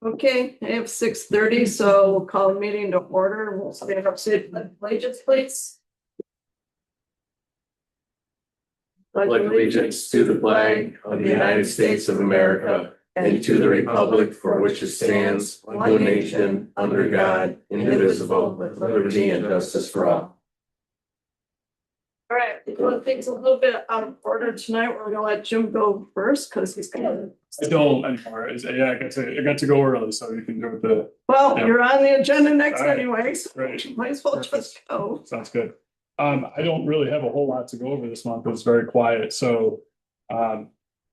Okay, I have 6:30, so we'll call the meeting to order. We'll stand up, say allegiance, please. Pledge allegiance to the flag of the United States of America and to the republic for which it stands, one nation, under God, indivisible, with liberty and justice for all. All right, we're doing things a little bit out of order tonight. We're gonna let Jim go first because he's gonna. I don't anymore. Yeah, I got to go early, so you can do the. Well, Yeah. you're on the agenda next All right. anyways. Right. Might as well just go. Sounds good. I don't really have a whole lot to go over this month. It was very quiet, so.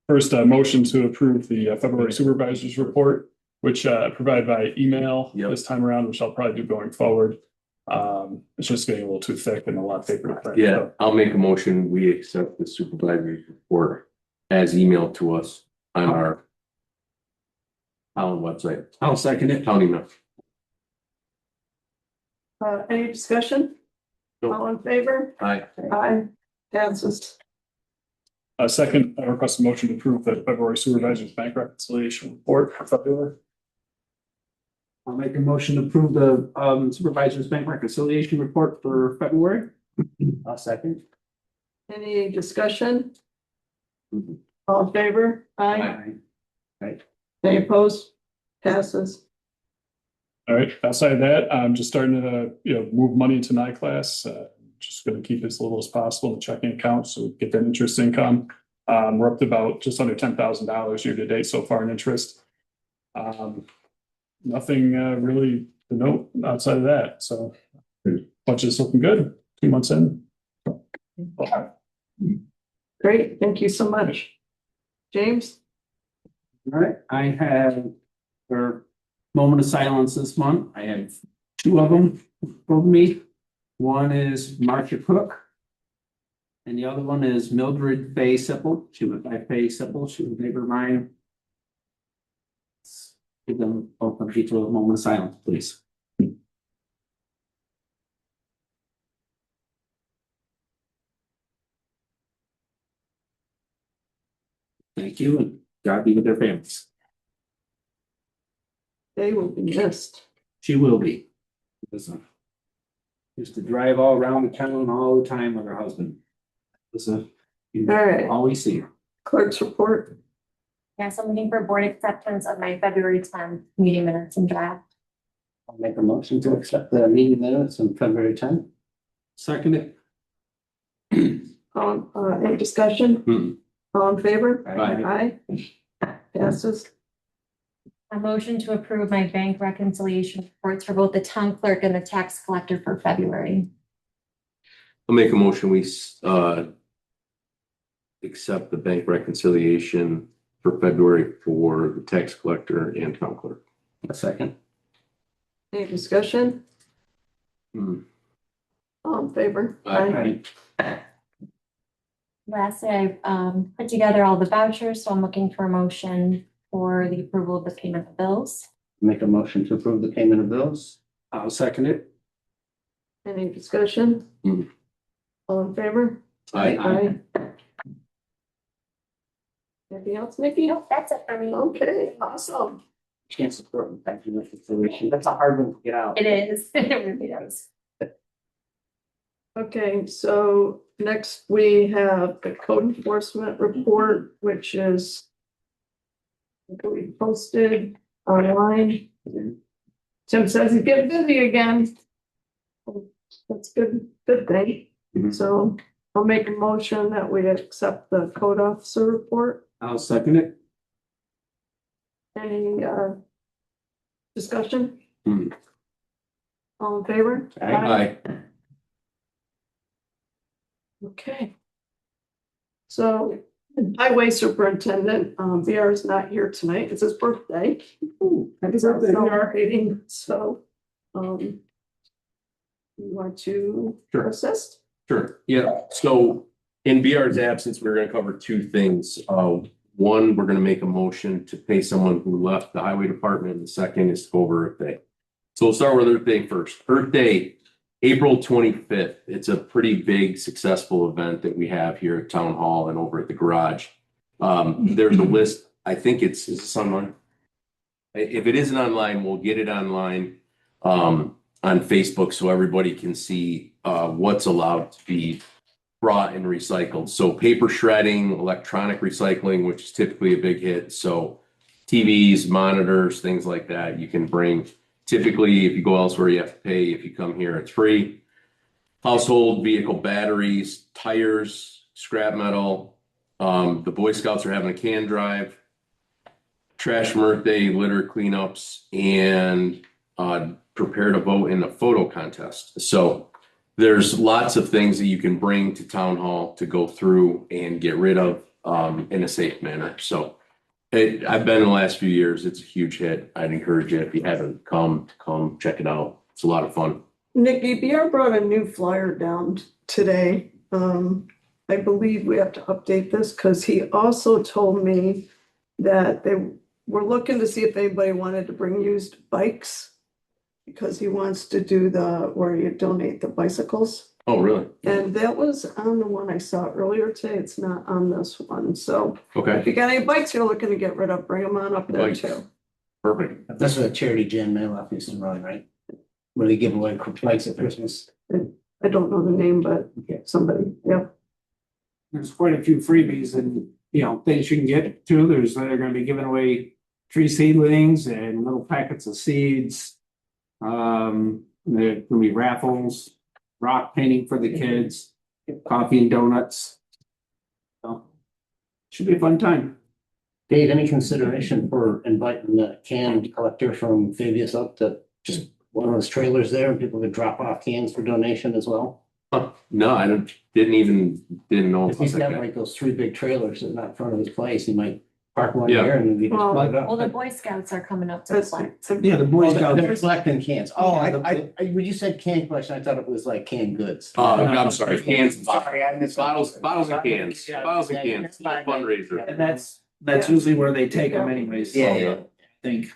First, a motion to approve the February supervisors report, which provided by email this time around, which I'll probably do going forward. It's just getting a little too thick and a lot of paper to print. Yeah, I'll make a motion. We accept the supervisor's report as emailed to us on our town website. I'll second it. County email. Any discussion? Nope. All in favor? Aye. Aye. Passes. Second, I request a motion to approve the February supervisors bank reconciliation report for February. I'll make a motion to approve the supervisor's bank reconciliation report for February. I'll second. Any discussion? All in favor? Aye. Aye. Any opposed? Passes. All right, outside of that, I'm just starting to, move money into NICLAS. Just going to keep as little as possible in the checking account so we get that interest income. We're up to about just under $10,000 year to date so far in interest. Nothing really to note outside of that. So budget's looking good. 2 months in. Great, thank you so much. James? All right, I have for moment of silence this month. I have two of them for me. One is Marcia Cook. And the other one is Mildred Faye Sipple. She went by Faye Sipple. She was a neighbor of mine. Give them both of each a moment of silence, please. Thank you, and God be with their families. They will be missed. She will be. Used to drive all around the town all the time with her husband. You All right. always see her. Clerk's report. Yes, I'm looking for board acceptance of my February 10th meeting minutes and draft. I'll make a motion to accept the meeting minutes on February 10th. Second it. Any discussion? Hmm. All in favor? Aye. Aye. Passes. A motion to approve my bank reconciliation reports for both the town clerk and the tax collector for February. I'll make a motion. We accept the bank reconciliation for February for the tax collector and town clerk. A second. Any discussion? Hmm. All in favor? Aye. Lastly, I put together all the vouchers, so I'm looking for a motion for the approval of the payment of bills. Make a motion to approve the payment of bills. I'll second it. Any discussion? Hmm. All in favor? Aye. Anything else, Nikki? Nope, that's it for me. Okay, awesome. Can't support the bank reconciliation. That's a hard one to get out. It is, it really is. Okay, so next we have the code enforcement report, which is we posted online. Tim says he's getting busy again. That's good thing. Mhm. So I'll make a motion that we accept the code officer report. I'll second it. Any discussion? Hmm. All in favor? Aye. Okay. So highway superintendent, VR is not here tonight. It's his birthday. Happy birthday, VR. Celebrating, so, you want to Sure. assist? Sure, yeah, so in BR's absence, we're gonna cover two things. One, we're gonna make a motion to pay someone who left the highway department, and the second is to go over Earth Day. So we'll start with Earth Day first. Earth Day, April 25th. It's a pretty big, successful event that we have here at Town Hall and over at the garage. There's a list I think is this online? If it isn't online, we'll get it online on Facebook so everybody can see what's allowed to be brought and recycled. So paper shredding, electronic recycling, which is typically a big hit. So TVs, monitors, things like that, you can bring. Typically, if you go elsewhere, you have to pay. If you come here, it's free. Household vehicle batteries, tires, scrap metal. The Boy Scouts are having a can drive, trash birthday, litter cleanups, and prepare to vote in a photo contest. So there's lots of things that you can bring to town hall to go through and get rid of in a safe manner. So I've been in the last few years. It's a huge hit. I'd encourage you, if you haven't come check it out. It's a lot of fun. Nikki, BR brought a new flyer down today. I believe we have to update this because he also told me that they were looking to see if anybody wanted to bring used bikes. Because he wants to do where you donate the bicycles. Oh, really? And that was on the one I saw earlier today. It's not on this one. So if Okay, you got any bikes you're looking to get rid of, bring them on up there Bikes. too. perfect. That's a charity gym man off used to run, right? Where they give away bikes at Christmas. I don't know the name, but somebody, yeah. There's quite a few freebies and, things you can get too. They're gonna be giving away tree seedlings and little packets of seeds. There gonna be raffles, rock painting for the kids, coffee and donuts. So, should be a fun time. Dave, any consideration for inviting the can collector from Fabius up to just one of those trailers there and people could drop off cans for donation as well? No, I didn't know. If he's got like those 3 big trailers sitting out front of his place, he might park one Yeah. there and we just Well, plug it up. Well, the Boy Scouts are coming up to That's- collect. Yeah, the Boy Oh, Scouts. they're collecting cans. Oh, Yeah, when you said can collection, I thought it was like canned goods. I'm sorry, cans, Sorry, I missed. bottles and cans, bottles and cans, fundraiser. And that's usually where they take them anyways. so Yeah, yeah. I think.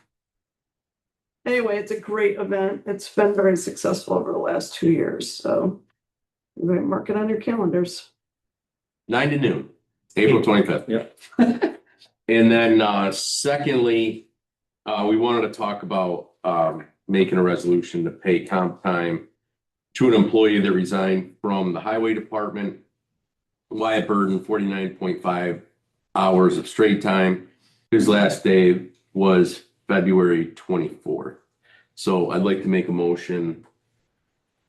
Anyway, it's a great event. It's been very successful over the last 2 years. So mark it on your calendars. 9 to noon, April 25th. Yep. And then secondly, we wanted to talk about making a resolution to pay comp time to an employee that resigned from the highway department. Wyatt Burden, 49.5 hours of straight time. His last day was February 24th. So I'd like to make a motion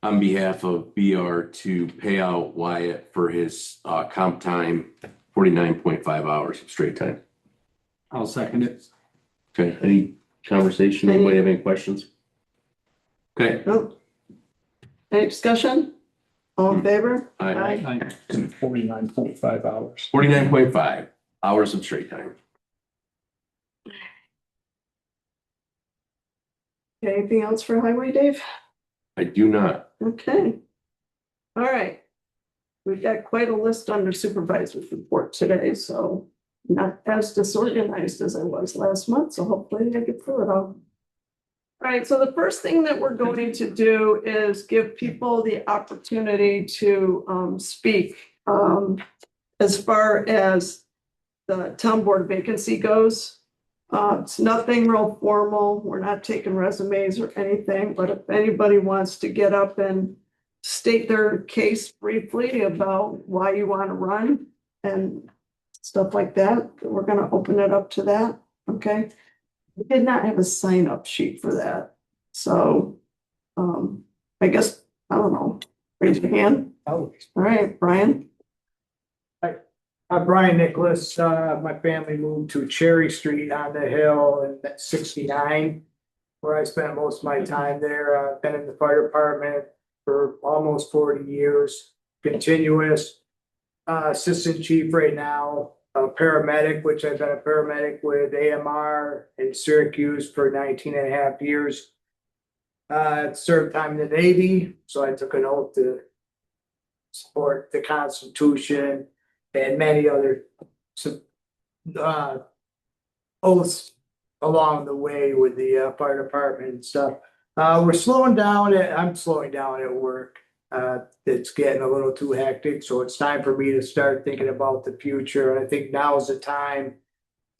on behalf of BR to pay out Wyatt for his comp time, 49.5 hours of straight time. I'll second it. Okay, any conversation? Anybody have any questions? Okay, Nope. Any discussion? All in favor? Aye. 49.5 hours. 49.5 hours of straight time. Anything else for highway, Dave? I do not. Okay. All right. We've got quite a list under supervisor's report today, so not as disorganized as I was last month, so hopefully I get through it all. All right, so the first thing that we're going to do is give people the opportunity to speak. As far as the town board vacancy goes, it's nothing real formal. We're not taking resumes or anything, but if anybody wants to get up and state their case briefly about why you want to run and stuff like that, we're going to open it up to that. Okay. We did not have a sign up sheet for that. So, I guess, I don't know, raise your hand. Oh, All right, Brian. Brian Nicholas, my family moved to Cherry Street on the hill in 69, where I spent most of my time there. I've been in the fire department for almost 40 years, continuous. Assistant chief right now, a paramedic, which I've been a paramedic with AMR in Syracuse for 19 and a half years. Served time in the Navy, so I took an oath to support the Constitution and many other oaths along the way with the fire department and stuff. We're slowing down. I'm slowing down at work. It's getting a little too hectic, so it's time for me to start thinking about the future. And I think now is the time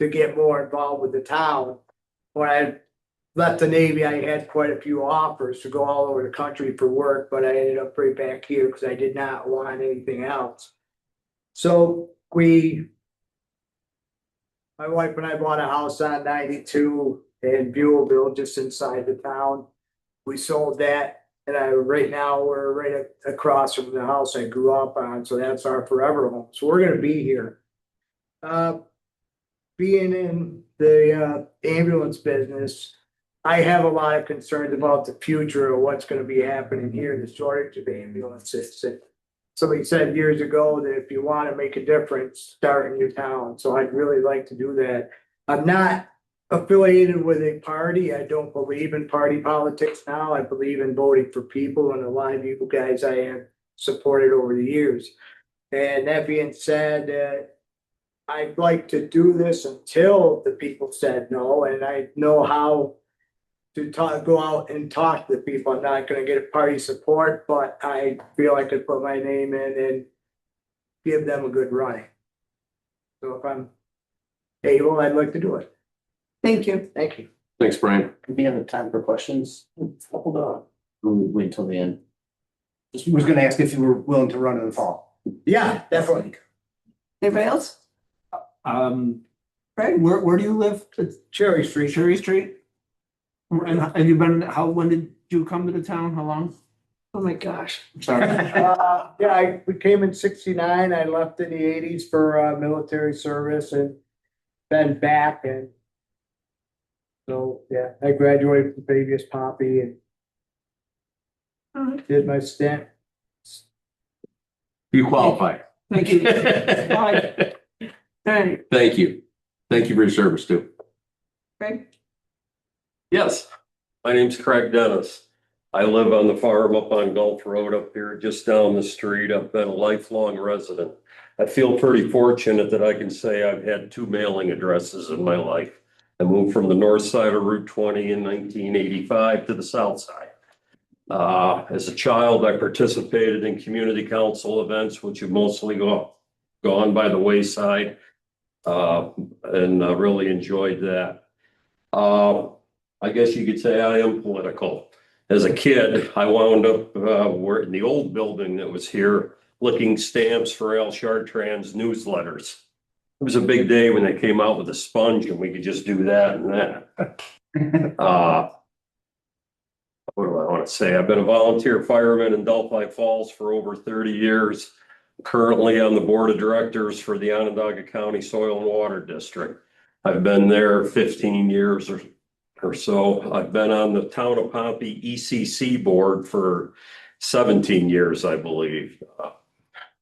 to get more involved with the town. When I left the Navy, I had quite a few offers to go all over the country for work, but I ended up right back here because I did not want anything else. So my wife and I bought a house on 92 in Buellville, just inside the town. We sold that, and right now we're right across from the house I grew up on, so that's our forever home. So we're gonna be here. Being in the ambulance business, I have a lot of concerns about the future of what's gonna be happening here, the shortage of ambulances. Somebody said years ago that if you wanna make a difference, start in your town, so I'd really like to do that. I'm not affiliated with a party. I don't believe in party politics now. I believe in voting for people, and a lot of you guys I have supported over the years. And that being said, I'd like to do this until the people said no, and I know how to go out and talk to the people. I'm not gonna get party support, but I feel I could put my name in and give them a good running. So if I'm able, I'd like to do it. Thank you. Thank you. Thanks, Brian. We have time for questions. Hold on. We'll wait till the end. Just was gonna ask if you were willing to run in the fall. Yeah, definitely. Anybody else? Craig? Where do you live? Cherry Street. Cherry Street? And have you been, when did you come to the town? How long? Oh my gosh. Sorry. We came in '69. I left in the '80s for military service and been back, and so, yeah, I graduated from Fabius Pompey and did my stint. You qualify. Thank you. All right, Thank you. Thank you for your service too. Craig? Yes, my name's Craig Dennis. I live on the farm up on Gulf Road up here, just down the street. I've been a lifelong resident. I feel pretty fortunate that I can say I've had 2 mailing addresses in my life. I moved from the north side of Route 20 in 1985 to the south side. As a child, I participated in community council events, which have mostly gone by the wayside, and really enjoyed that. I guess you could say I am political. As a kid, I wound up in the old building that was here, licking stamps for Al Chartrand's newsletters. It was a big day when they came out with a sponge and we could just do that and that. What do I want to say? I've been a volunteer fireman in Delphi Falls for over 30 years. Currently on the board of directors for the Onondaga County Soil and Water District. I've been there 15 years or so. I've been on the Town of Pompey ECC board for 17 years, I believe.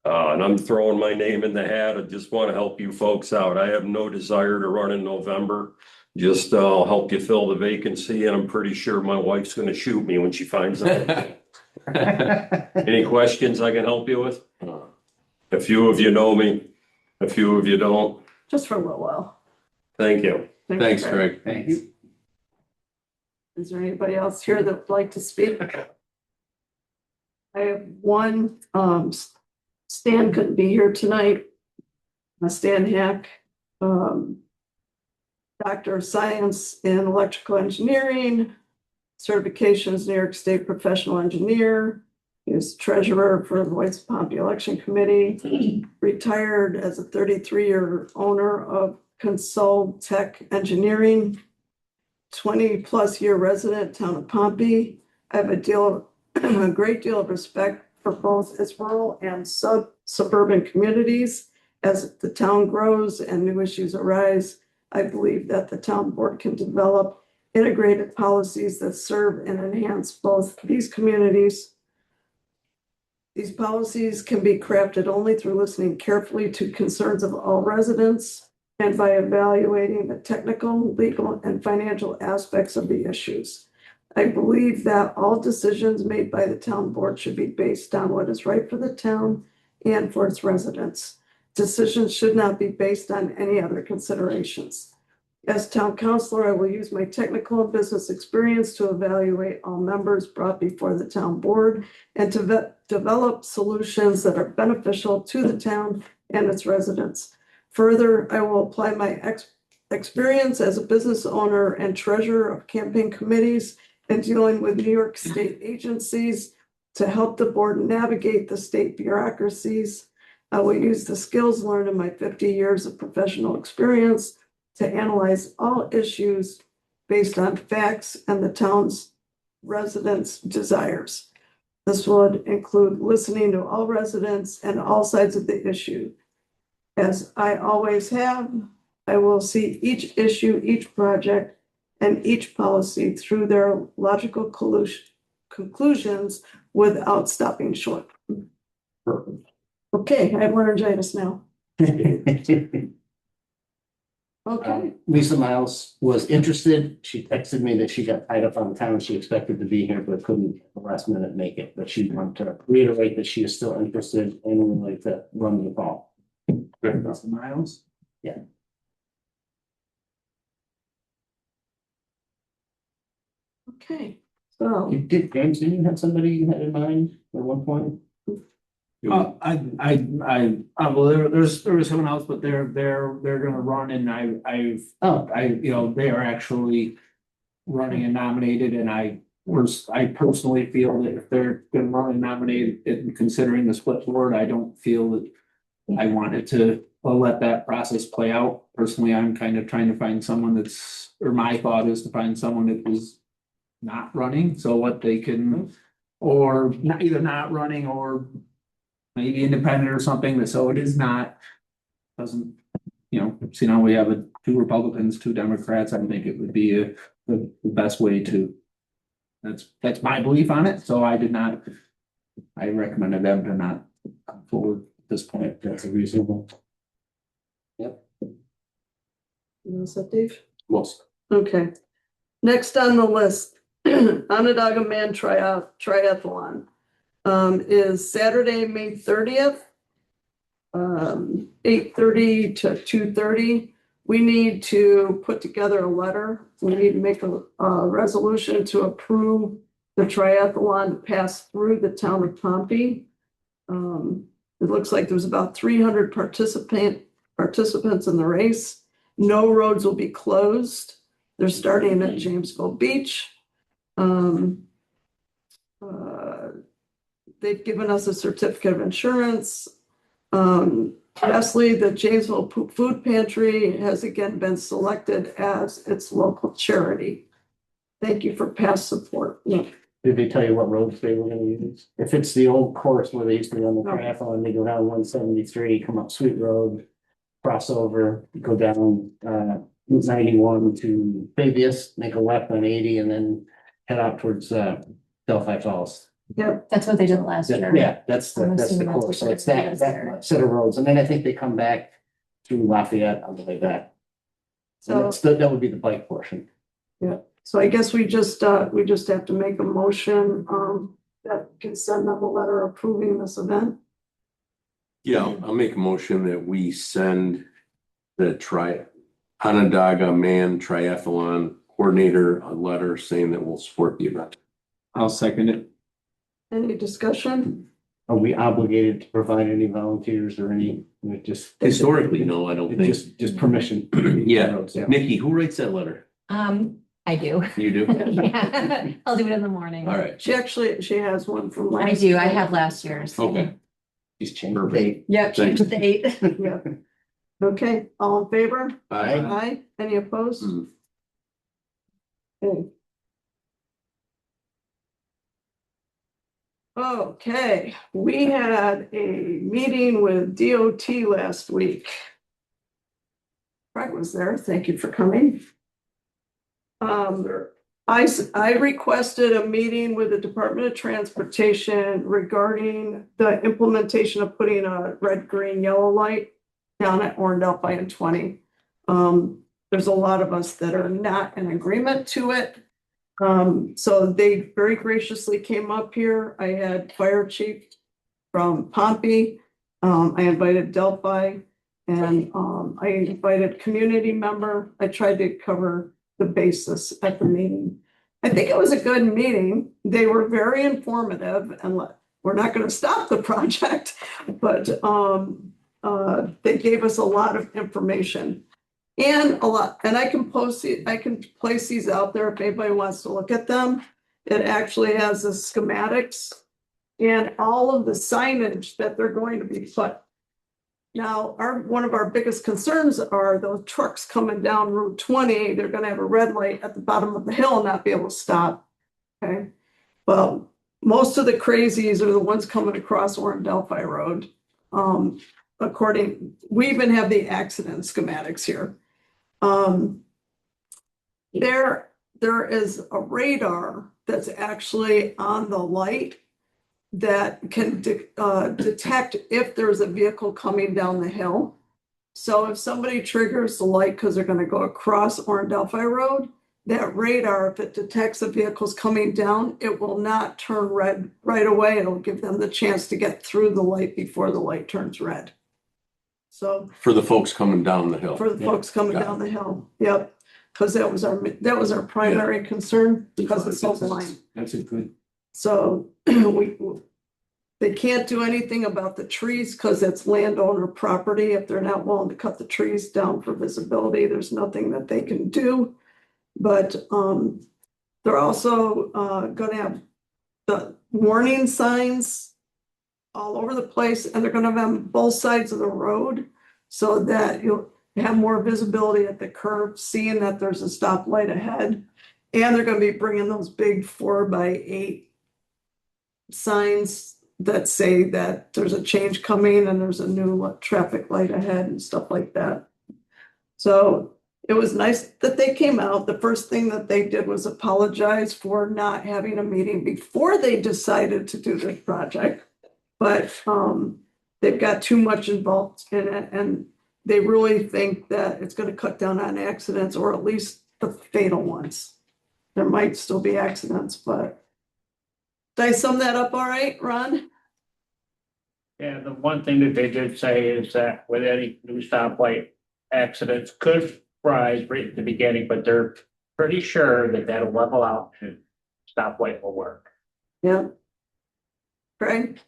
And I'm throwing my name in the hat. I just want to help you folks out. I have no desire to run in November. Just I'll help you fill the vacancy, and I'm pretty sure my wife's going to shoot me when she finds out. Any questions I can help you with? A few of you know me, a few of you don't. Just for a little while. Thank you. Thanks, Craig. Thanks. Is there anybody else here that would like to speak? I have one, Stan couldn't be here tonight. Stan Hack, Doctor of Science in Electrical Engineering, certifications, New York State Professional Engineer. He is treasurer for the Whites Pompey Election Committee, retired as a 33-year owner of Consol Tech Engineering, 20+ year resident, town of Pompey. I have a great deal of respect for both its rural and suburban communities. As the town grows and new issues arise, I believe that the town board can develop integrated policies that serve and enhance both these communities. These policies can be crafted only through listening carefully to concerns of all residents and by evaluating the technical, legal, and financial aspects of the issues. I believe that all decisions made by the town board should be based on what is right for the town and for its residents. Decisions should not be based on any other considerations. As town councilor, I will use my technical and business experience to evaluate all members brought before the town board and to develop solutions that are beneficial to the town and its residents. Further, I will apply my experience as a business owner and treasurer of campaign committees and dealing with New York State agencies to help the board navigate the state bureaucracies. I will use the skills learned in my 50 years of professional experience to analyze all issues based on facts and the town's residents' desires. This would include listening to all residents and all sides of the issue. As I always have, I will see each issue, each project, and each policy through their logical conclusions without stopping short. Okay, I have laryngitis now. Okay, Lisa Miles was interested. She texted me that she got tied up on town. She expected to be here, but couldn't at the last minute make it. But she wanted to reiterate that she is still interested and would like to run the call. Lisa Miles. okay, so, You did, James, didn't you have somebody you had in mind at one point? Well, there was someone else, but they're gonna run and they are actually running and nominated, and I personally feel that if they're gonna run and nominate it, considering the split board, I don't feel that I wanted to let that process play out. Personally, I'm kind of trying to find someone my thought is to find someone that was not running, so what they can, or not, either not running or maybe independent or something, so it is not, doesn't, so now we have two Republicans, two Democrats. I think it would be the best way to, that's my belief on it, so I recommended them to not come forward at this point. That's a reasonable. you know, so Dave? Most. Okay. Next on the list, Onondaga Man Triathlon is Saturday, May 30th. 8:30 to 2:30. We need to put together a letter. We need to make a resolution to approve the triathlon to pass through the town of Pompey. It looks like there's about 300 participants in the race. No roads will be closed. They're starting at Jamesville Beach. They've given us a certificate of insurance. Lastly, the Janesville Food Pantry has again been selected as its local charity. Thank you for past support. Yeah. Did they tell you what roads they were gonna use? If it's the old course where they used to run the triathlon, they go down 173, come up Sweet Road, cross over, go down Route 91 to Fabius, make a left on 80, and then head out towards Delphi Falls. Yep. That's what they did last year. Yeah, that's I'm the assuming that's course. what So it's they're doing there. that set of roads. And then I think they come back through Lafayette on the way back. So So, that would be the bike portion. so I guess we just have to make a motion that can send them a letter approving this event. Yeah, I'll make a motion that we send the Onondaga Man Triathlon Coordinator a letter saying that we'll support the event. I'll second it. Any discussion? Are we obligated to provide any volunteers or any, just? Historically, no, I don't think. Just permission. Yeah. Nikki, who writes that letter? I do. You do? Yeah, I'll do it in the morning. All right. She has one from last. I do. I have last year's. Okay. He's changed the date. Yep, change the date. Yeah. Okay, all in favor? Aye. Aye. Any opposed? Hmm. Okay. Okay, we had a meeting with DOT last week. Craig was there. Thank you for coming. I requested a meeting with the Department of Transportation regarding the implementation of putting a red, green, yellow light down at Orndale and 20. There's a lot of us that are not in agreement to it. So they very graciously came up here. I had Fire Chief from Pompey. I invited Delphi and I invited community member. I tried to cover the basis at the meeting. I think it was a good meeting. They were very informative and we're not going to stop the project, but they gave us a lot of information. And a lot, and I can I can place these out there if anybody wants to look at them. It actually has the schematics and all of the signage that they're going to be put. Now, one of our biggest concerns are those trucks coming down Route 20, they're gonna have a red light at the bottom of the hill and not be able to stop. Okay, well, most of the crazies are the ones coming across Warren Delphi Road. We even have the accident schematics here. There is a radar that's actually on the light that can detect if there's a vehicle coming down the hill. So if somebody triggers the light because they're going to go across Warren Delphi Road, that radar, if it detects the vehicles coming down, it will not turn red right away. It'll give them the chance to get through the light before the light turns red. So For the folks coming down the hill. for the folks coming Got it. down the hill, yep, because that was our primary concern because it's so blind. That's a good. So they can't do anything about the trees because it's landowner property. If they're not willing to cut the trees down for visibility, there's nothing that they can do. But they're also gonna have the warning signs all over the place, and they're gonna have them both sides of the road so that you'll have more visibility at the curve, seeing that there's a stoplight ahead. And they're gonna be bringing those big 4x8 signs that say that there's a change coming and there's a new traffic light ahead and stuff like that. So it was nice that they came out. The first thing that they did was apologize for not having a meeting before they decided to do this project. But they've got too much involved in it, and they really think that it's going to cut down on accidents, or at least the fatal ones. There might still be accidents, but did I sum that up all right, Ron? Yeah, the one thing that they did say is that with any new stoplight accidents could rise right at the beginning, but they're pretty sure that that'll level out and stoplight will work. Yeah. Craig?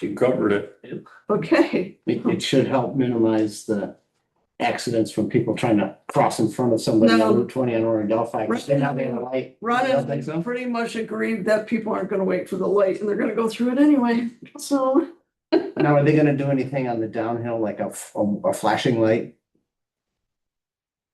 You covered it. Okay. It should help minimize the accidents from people trying to cross in front of somebody No. on Route 20 on Warren Delphi. Because they're not in the light. Ron You don't think so? has pretty much agreed that people aren't going to wait for the light and they're going to go through it anyway. So Now, are they gonna do anything on the downhill, like a flashing light?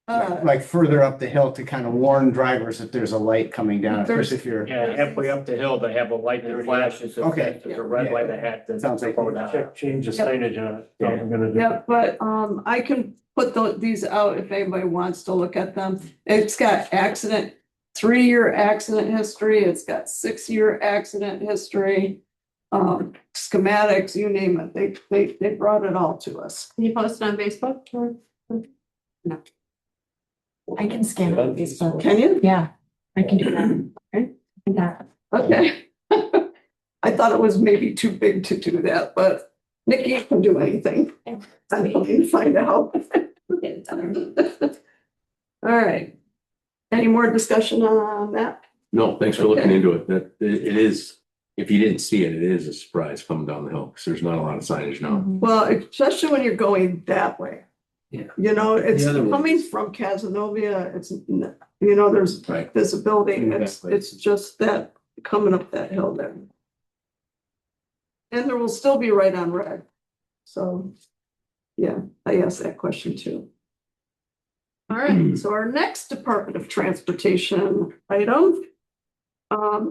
Like further up the hill to kind of warn drivers that there's a light coming down, especially if you're. Yeah, halfway up the hill, they have a light that flashes. If Okay. There's a red light ahead. then Sounds like- go down. Change the signage on it. So I'm gonna do- yeah, but I can put these out if anybody wants to look at them. It's got 3-year accident history. It's got 6-year accident history. Schematics, you name it. They brought it all to us. Can you post it on Facebook or? No. I can scan it on Facebook. Can you? Yeah, I can do that. Okay. That. Okay. I thought it was maybe too big to do that, but Nikki can do anything. I need to find out. All right. Any more discussion on that? No, thanks for looking into it. That it is, if you didn't see it, it is a surprise coming down the hill because there's not a lot of signage now. Well, especially when you're going that way. Yeah. You know, it's The other way coming is- from Casanova, there's Right. visibility, Exactly. it's just that coming up that hill there. And there will still be right on red, so, yeah, I asked that question too. All right, so our next Department of Transportation item.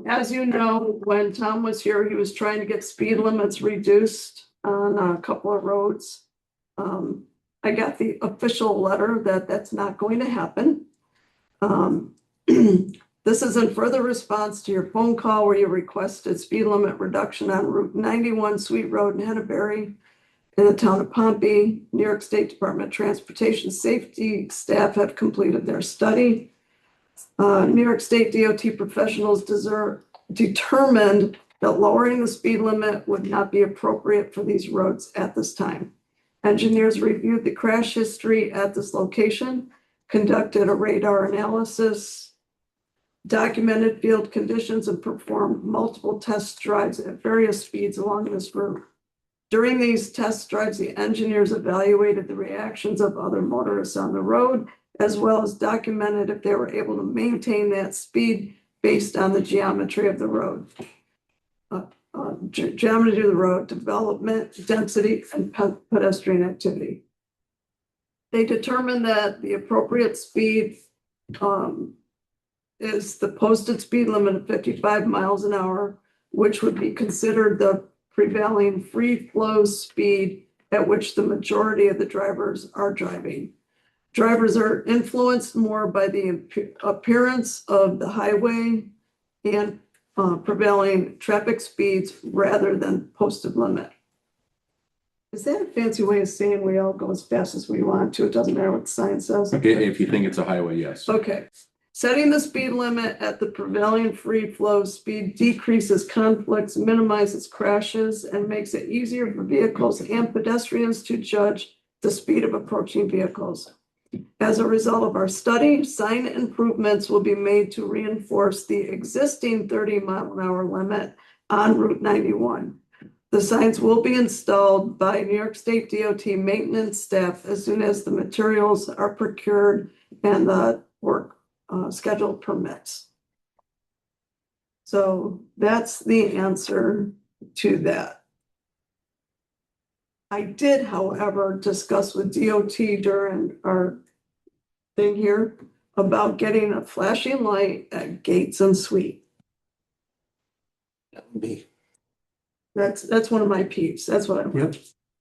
As you know, when Tom was here, he was trying to get speed limits reduced on a couple of roads. I got the official letter that that's not going to happen. This is in further response to your phone call where you requested speed limit reduction on Route 91 Sweet Road in Henneberry in the town of Pompey. New York State Department of Transportation Safety staff have completed their study. New York State DOT professionals determined that lowering the speed limit would not be appropriate for these roads at this time. Engineers reviewed the crash history at this location, conducted a radar analysis, documented field conditions, and performed multiple test drives at various speeds along this route. During these test drives, the engineers evaluated the reactions of other motorists on the road, as well as documented if they were able to maintain that speed based on the geometry of the road. Geometry of the road, development, density, and pedestrian activity. They determined that the appropriate speed is the posted speed limit of 55 miles an hour, which would be considered the prevailing free flow speed at which the majority of the drivers are driving. Drivers are influenced more by the appearance of the highway and prevailing traffic speeds rather than posted limit. Is that a fancy way of saying we all go as fast as we want to? It doesn't matter what the sign says. Okay, if you think it's a highway, yes. Okay. Setting the speed limit at the prevailing free flow speed decreases conflicts, minimizes crashes, and makes it easier for vehicles and pedestrians to judge the speed of approaching vehicles. As a result of our study, sign improvements will be made to reinforce the existing 30-mile-an-hour limit on Route 91. The signs will be installed by New York State DOT maintenance staff as soon as the materials are procured and the work schedule permits. So that's the answer to that. I did, however, discuss with DOT during our thing here about getting a flashing light at gates and suite. That's one of my peeves. That's what I want.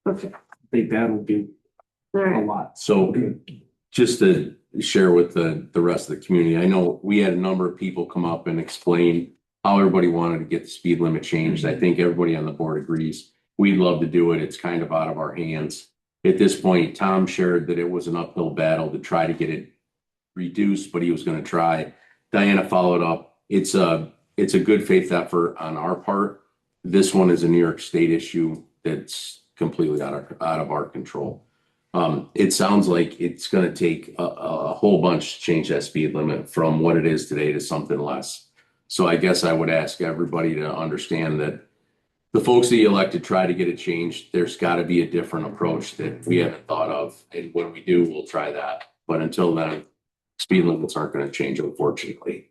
Okay, I think that'll be all a right. lot. So just to share with the rest of the community, I know we had a number of people come up and explain how everybody wanted to get the speed limit changed. I think everybody on the board agrees. We'd love to do it. It's kind of out of our hands. At this point, Tom shared that it was an uphill battle to try to get it reduced, but he was going to try. Diana followed up. It's a good faith effort on our part. This one is a New York State issue that's completely out of our control. It sounds like it's going to take a whole bunch to change that speed limit from what it is today to something less. So I guess I would ask everybody to understand that the folks that you elect to try to get it changed, there's got to be a different approach that we haven't thought of. And when we do, we'll try that. But until then, speed limits aren't going to change, unfortunately.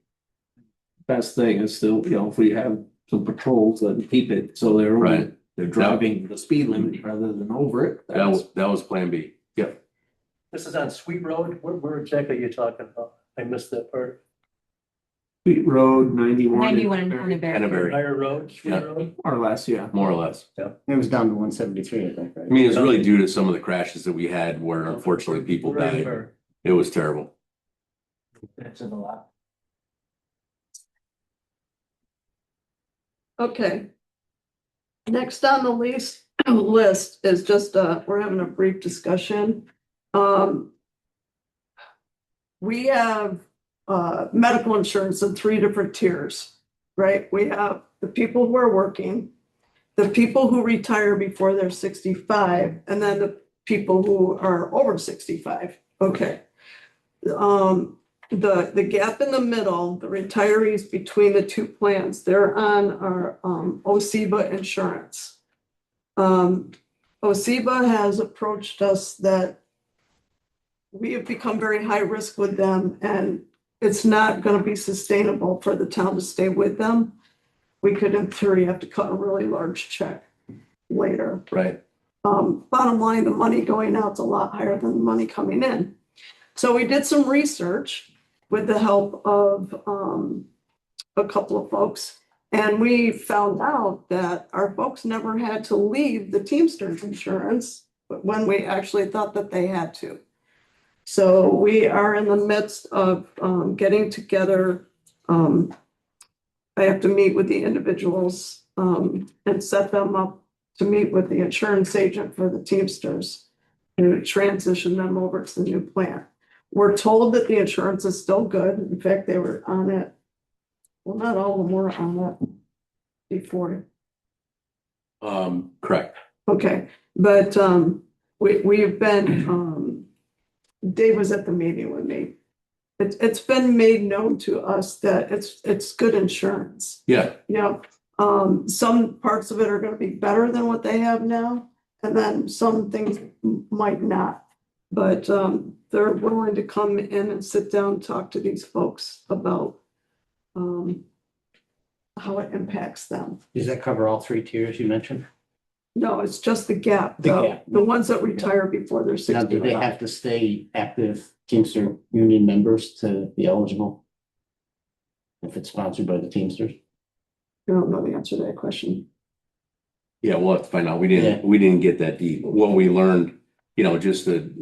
Best thing is still, if we have some patrols that keep it, so they're Right. they're driving the speed limit rather than over it. That was plan B. Yep. This is on Sweet Road. Where exactly are you talking about? I missed that part. Sweet Road, 91. 91 in Canterbury. Canterbury, Higher Road, Sweet Yeah. Road? More or less, yeah. more or less. It was down to 173, I think, right? I mean, it's really due to some of the crashes that we had where unfortunately people died. It was terrible. That's in a lot. Okay. Next on the list is just, we're having a brief discussion. We have, medical insurance in 3 different tiers, right? We have the people who are working, the people who retire before they're 65, and then the people who are over 65. Okay. The gap in the middle, the retirees between the 2 plans, they're on our OSEBA insurance. OSEBA has approached us that we have become very high risk with them, and it's not going to be sustainable for the town to stay with them. We could, in theory, have to cut a really large check later. Right. Bottom line, the money going out is a lot higher than the money coming in. So we did some research with the help of a couple of folks, and we found out that our folks never had to leave the Teamsters insurance, but when we actually thought that they had to. So we are in the midst of getting together. I have to meet with the individuals and set them up to meet with the insurance agent for the Teamsters and transition them over to the new plan. We're told that the insurance is still good. In fact, they were on it. Well, not all of them were on it before. Correct. Okay, but we've been, Dave was at the meeting with me. It's been made known to us that it's good insurance. Yeah. Yeah, some parts of it are gonna be better than what they have now. and then some things might not. But they're willing to come in and sit down, and talk to these folks about how it impacts them. Does that cover all three tiers you mentioned? No, it's just the gap, The gap. the ones that retire before they're Now, do they 65. have to stay active Teamster union members to be eligible? If it's sponsored by the Teamsters? I don't know the answer to that question. Yeah, we'll have to find out. We didn't get that deep. What we learned, just to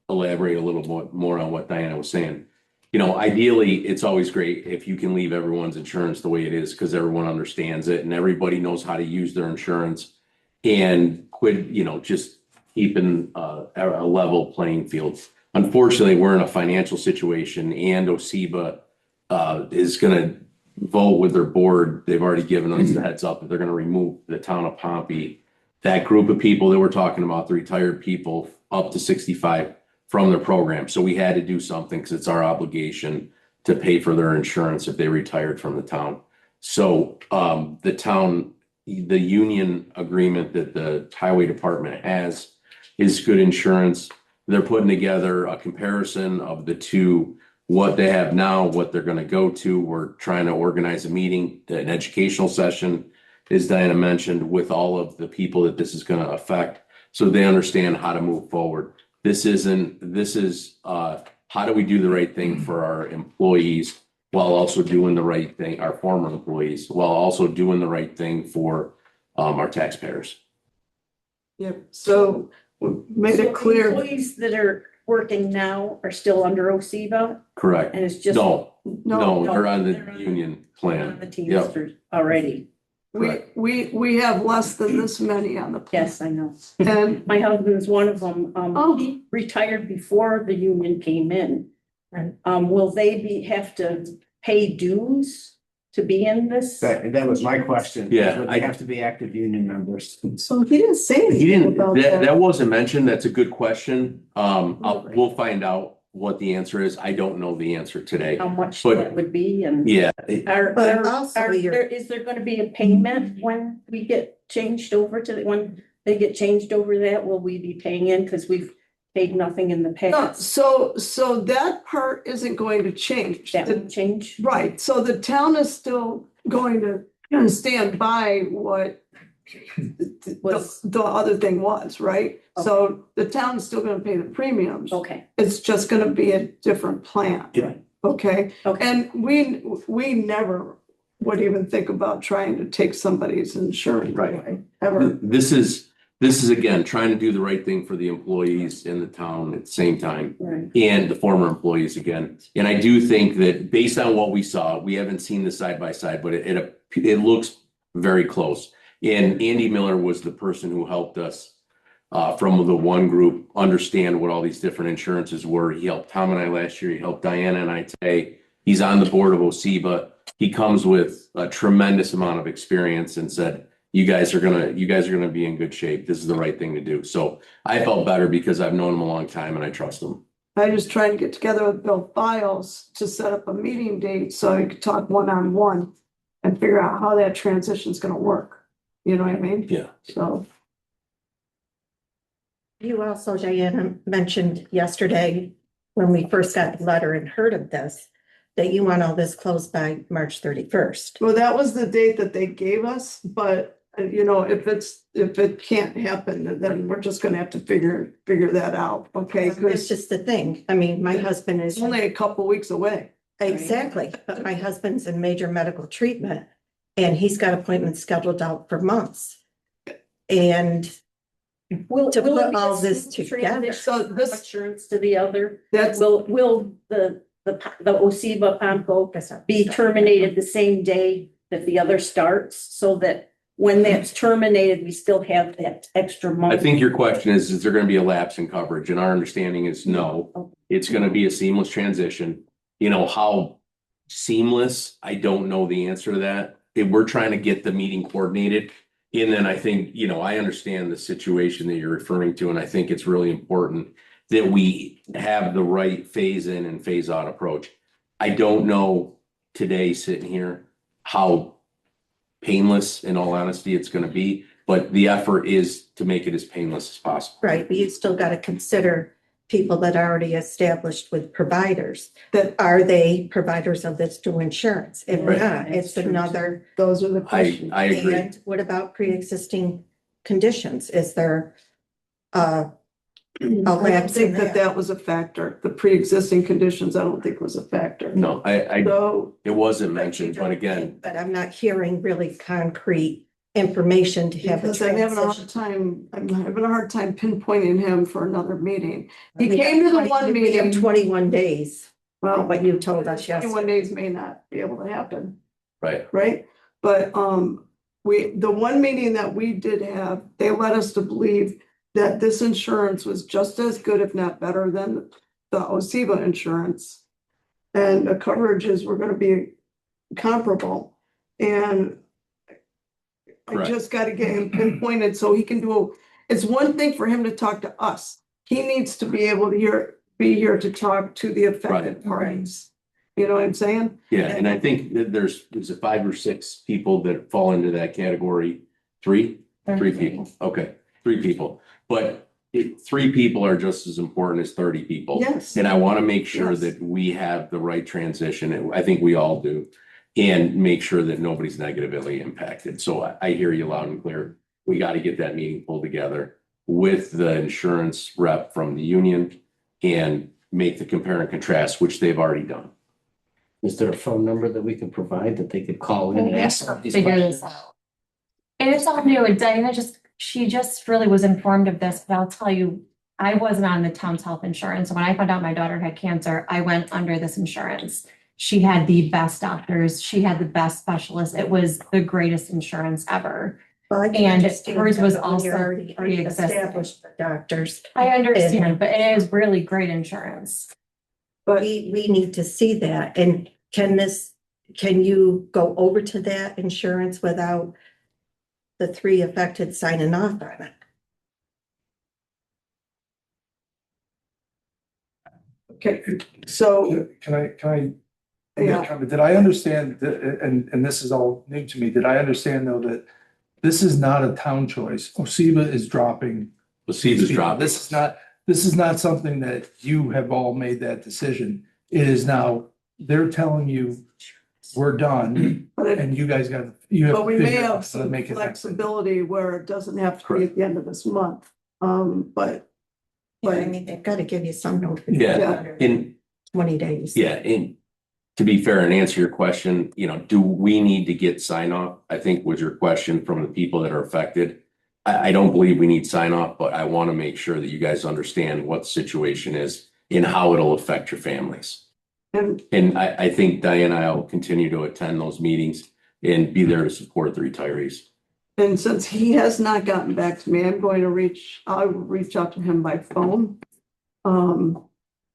elaborate a little more on what Diana was saying. Ideally, it's always great if you can leave everyone's insurance the way it is, because everyone understands it and everybody knows how to use their insurance and quit, just keeping a level playing field. Unfortunately, we're in a financial situation and OSEBA is gonna vote with their board. They've already given us the heads up that they're gonna remove the town of Pompey. That group of people that we're talking about, the retired people up to 65 from their program. So we had to do something because it's our obligation to pay for their insurance if they retired from the town. So the union agreement that the highway department has is good insurance. They're putting together a comparison of the two, what they have now, what they're going to go to. We're trying to organize a meeting, an educational session, as Diana mentioned, with all of the people that this is going to affect, so they understand how to move forward. This is how do we do the right thing for our employees while also doing the right thing, our former employees, while also doing the right thing for our taxpayers. Yep, so we made it clear. Employees that are working now are still under OSEBA Correct. and it's just. No, No, they're on they're the on union On plan. the Teamsters already. we have less than this many on the plan. Yes, I know. And, My husband's one of them. oh, He retired before the union came in. Right. Will they have to pay dues to be in this? That was my question. Yeah, Would they have to be active union members? so he didn't say He anything didn't, about that that. wasn't mentioned. That's a good question. We'll find out what the answer is. I don't know the answer today. How much But- that would be and. Yeah, But also Is there gonna be a payment when we get changed over when they get changed over that? Will we be paying in? Cause we've paid nothing in the No, past. so that part isn't going to change. That would change? Right, so the town is still going to stand by what the other thing was, right? So the town's still gonna pay the premiums. Okay, It's just gonna be a different plan. Yeah. Okay, okay. and we never would even think about trying to take somebody's insurance Right. away, ever. this is again, trying to do the right thing for the employees in the town at the same time. Right. And the former employees again. And I do think that based on what we saw, we haven't seen the side by side, but it looks very close. And Andy Miller was the person who helped us from the one group understand what all these different insurances were. He helped Tom and I last year. He helped Diana and I today. He's on the board of OSEBA. He comes with a tremendous amount of experience and said, you guys are gonna be in good shape. This is the right thing to do. So I felt better because I've known him a long time and I trust him. I just tried to get together with Bill Files to set up a meeting date so he could talk one-on-one and figure out how that transition's gonna work. You know what I mean? Yeah. So, You also, Diana, mentioned yesterday, when we first got the letter and heard of this, that you want all this closed by March 31st. well, that was the date that they gave us, but if it can't happen, then we're just gonna have to figure that out, okay? It's Cause just the thing. I mean, my husband is. it's only a couple weeks away. Exactly, but my husband's in major medical treatment and he's got appointments scheduled out for months. And Will To will it put be a all this smooth together. transition So from this- insurance to the other? That's, Will the OSEBA PAMCO be terminated the same day that the other starts? So that when that's terminated, we still have that extra month? I think your question is there gonna be a lapse in coverage? And our understanding is no. It's gonna be a seamless transition. How seamless, I don't know the answer to that. If we're trying to get the meeting coordinated. And then I think, I understand the situation that you're referring to, and I think it's really important that we have the right phase in and phase out approach. I don't know today sitting here how painless, in all honesty, it's gonna be. but the effort is to make it as painless as possible. Right, but you still got to consider people that are already established with providers. That are they providers of this through insurance? If Right. not, it's another. Those are the questions. I agree. And what about pre-existing conditions? Is there a I don't lapse in think that that was a factor. The pre-existing conditions, I don't think was a factor. No, So, it wasn't mentioned, but again, But I'm not hearing really concrete information to have a because I'm having a hard transition. time, I'm having a hard time pinpointing him for another meeting. He We came to the have one 20 we have meeting. 21 days, Well, what you told us yesterday. 21 days may not be able to happen, right, right? But, the one meeting that we did have, they led us to believe that this insurance was just as good, if not better than the Oseba insurance. And the coverages were gonna be comparable. And I Correct. just gotta get him pinpointed so he can do, it's one thing for him to talk to us. He needs to be able to be here to talk to the affected Right. parties. You know what I'm saying? yeah, and I think that there's 5 or 6 people that fall into that category. Three people, okay, 3 people, but 3 people are just as important as 30 people. Yes. And I want to make sure Yes. that we have the right transition, and I think we all do, and make sure that nobody's negatively impacted. So I hear you loud and clear. We got to get that meeting pulled together with the insurance rep from the union and make the compare and contrast, which they've already done. Is there a phone number that we could provide that they could call in and ask some of these Figure this questions? out. And it's all new, and Diana she just really was informed of this, but I'll tell you, I wasn't on the town's health insurance. When I found out my daughter had cancer, I went under this insurance. She had the best doctors, she had the best specialists, it was the greatest insurance ever. Well, I can And understand hers was that when also you're already pre-existing. established with doctors. I understand, but it is really great insurance. But We need to see that. And can you go over to that insurance without the 3 affected signing off on it? okay, so, Can I yeah, comment? Did I understand, and this is all new to me, did I understand though that this is not a town choice? Oseba is dropping. Oseba's dropping. This is not something that you have all made that decision. It is now, they're telling you, we're done, but and you guys you have. But we to may figure out how have to some make it happen. flexibility where it doesn't have to be at the end of this month. But, Yeah, I mean, they've got to give you some notice. Yeah, and 20 days. yeah, and to be fair and answer your question, do we need to get sign off? I think was your question from the people that are affected. I don't believe we need sign off, but I want to make sure that you guys understand what the situation is and how it'll affect your families. And I think Diane and I will continue to attend those meetings and be there to support the retirees. and since he has not gotten back to me, I'll reach out to him by phone.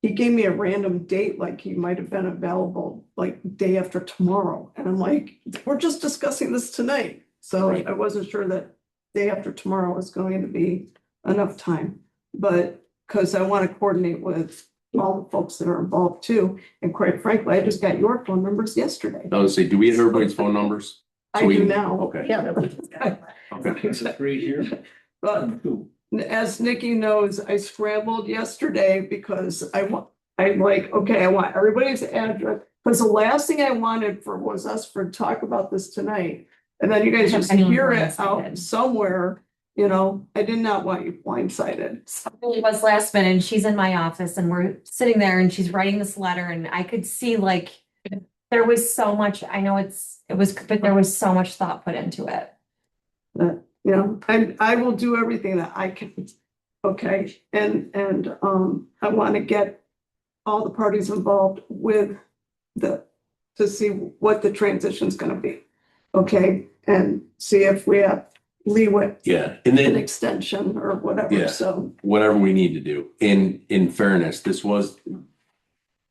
He gave me a random date, like he might have been available like day after tomorrow. And I'm like, we're just discussing this tonight. So Right. I wasn't sure that day after tomorrow was going to be enough time. But, because I want to coordinate with all the folks that are involved too. And quite frankly, I just got your phone numbers yesterday. I would say, do we have everybody's phone numbers? I So we- do now. Okay, Yeah. that we just got. okay. Three here. But as Nikki knows, I scrambled yesterday because I want everybody's address. Because the last thing I wanted was us to talk about this tonight. And then you guys Have just anyone hear it blindsided. out somewhere, I did not want you blindsided. It was last minute and she's in my office and we're sitting there and she's writing this letter and I could see there was so much, I know but there was so much thought put into it. But, I will do everything that I can. Okay, and I want to get all the parties involved with to see what the transition's gonna be. Okay, and see if we have leeway, Yeah, and an then extension or whatever, Yeah. so. whatever we need to do. In fairness,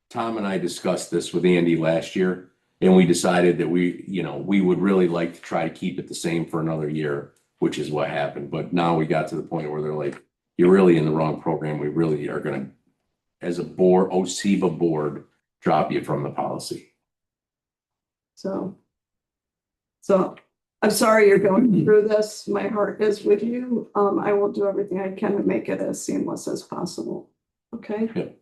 Tom and I discussed this with Andy last year, and we decided that we would really like to try to keep it the same for another year, which is what happened. But now we got to the point where they're like, you're really in the wrong program. We really are gonna, as a board, Oseba board, drop you from the policy. So I'm sorry you're going through this. My heart is with you. I will do everything I can to make it as seamless as possible. Okay?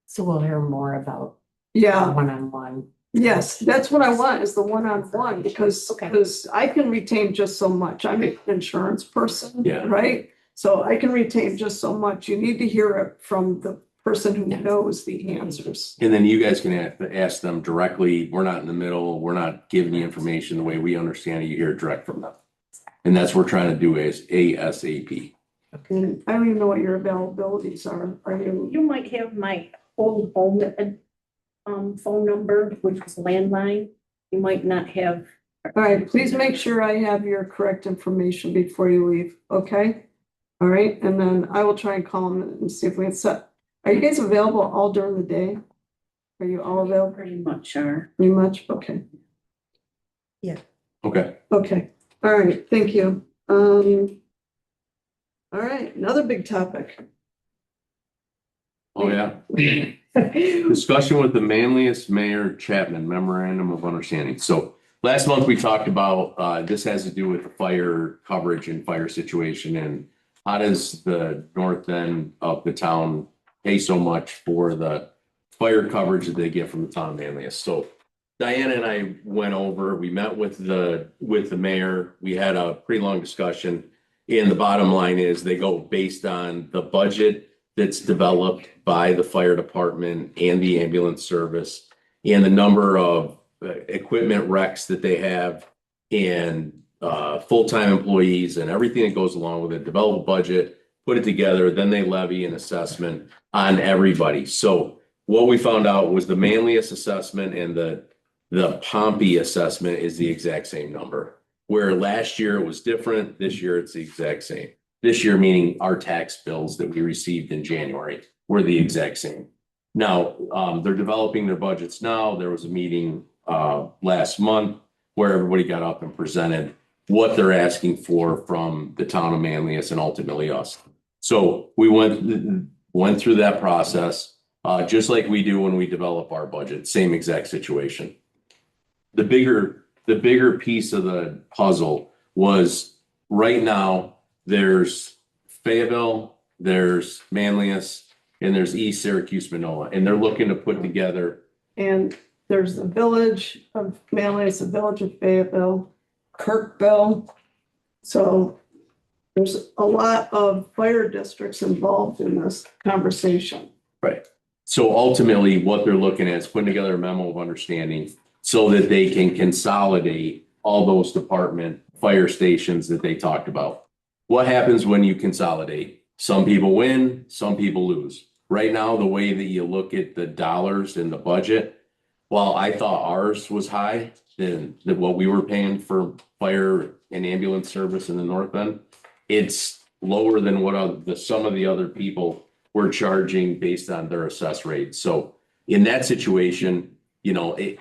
So we'll hear more about Yeah, one-on-one. yes, that's what I want is the one-on-one because, Okay. because I can retain just so much. I'm an insurance person, Yeah. right? So I can retain just so much. You need to hear it from the person who knows the answers. And then you guys can ask them directly. We're not in the middle. We're not giving you information the way we understand it. You hear it direct from them. And that's what we're trying to do is ASAP. And I don't even know what your availabilities are. Are you? You might have my old home, phone number, which was landline. You might not have. All right, please make sure I have your correct information before you leave, okay? All right, and then I will try and call them and see if we can set. Are you guys available all during the day? Are you all available? Pretty much are. Pretty much, okay, Okay. okay, all right, thank you. All right, another big topic. Oh, yeah. Discussion with the manliest Mayor Chapman memorandum of understanding. So last month we talked about, this has to do with the fire coverage and fire situation and how does the north end of the town pay so much for the fire coverage that they get from the town of Manlius. So Diana and I went over, we met with the mayor. We had a pretty long discussion. And the bottom line is they go based on the budget that's developed by the fire department and the ambulance service and the number of equipment wrecks that they have and full-time employees and everything that goes along with it, develop a budget, put it together, then they levy an assessment on everybody. So what we found out was the manliest assessment and the Pompey assessment is the exact same number. Where last year it was different, this year it's the exact same. This year, meaning our tax bills that we received in January were the exact same. Now, they're developing their budgets now. There was a meeting last month where everybody got up and presented what they're asking for from the town of Manlius and ultimately us. So we went through that process, just like we do when we develop our budget, same exact situation. The bigger piece of the puzzle was right now, there's Fayetteville, there's Manlius, and there's East Syracuse, Manoa, and they're looking to put together. And there's the village of Manlius, the village of Fayetteville, Kirkville. So there's a lot of fire districts involved in this conversation. Right. So ultimately, what they're looking at is putting together a memo of understanding so that they can consolidate all those department fire stations that they talked about. What happens when you consolidate? Some people win, some people lose. Right now, the way that you look at the dollars in the budget, while I thought ours was high than what we were paying for fire and ambulance service in the north end, it's lower than what some of the other people were charging based on their assessed rate. So in that situation, they're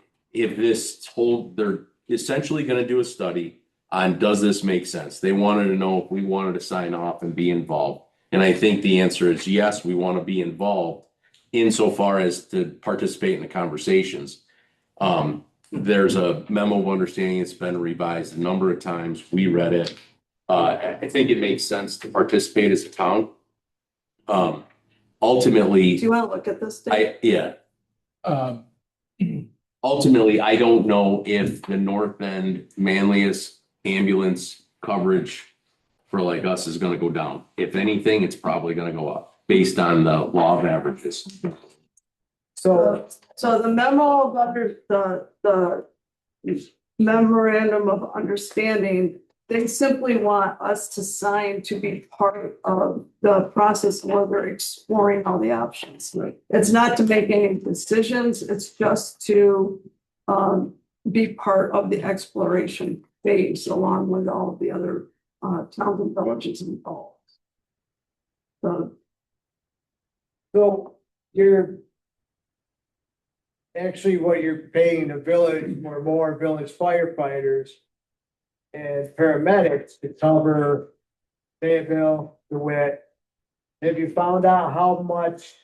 essentially going to do a study on does this make sense? They wanted to know if we wanted to sign off and be involved. And I think the answer is yes, we want to be involved insofar as to participate in the conversations. There's a memo of understanding. It's been revised a number of times. We read it. I think it makes sense to participate as a town. Ultimately, Do you want to look at this? Dave? Ultimately, I don't know if the North End Manlius ambulance coverage for like us is going to go down. If anything, it's probably going to go up based on the law of averages. So So the memo of the memorandum of understanding, they simply want us to sign to be part of the process where they're exploring all the options. Right. It's not to make any decisions, it's just to be part of the exploration phase along with all of the other towns and villages involved. So you're actually what you're paying the village or more village firefighters and paramedics to cover Fayetteville, DeWitt. Have you found out how much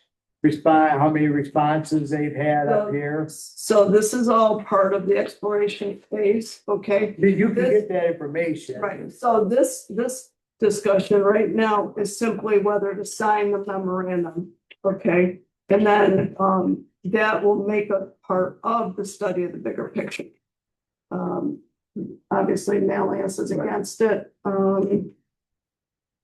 how many responses they've had up here. So this is all part of the exploration phase, okay? You can get that information. Right, so this discussion right now is simply whether to sign the memorandum, okay? And then, that will make a part of the study of the bigger picture. Obviously, Malleus is against it,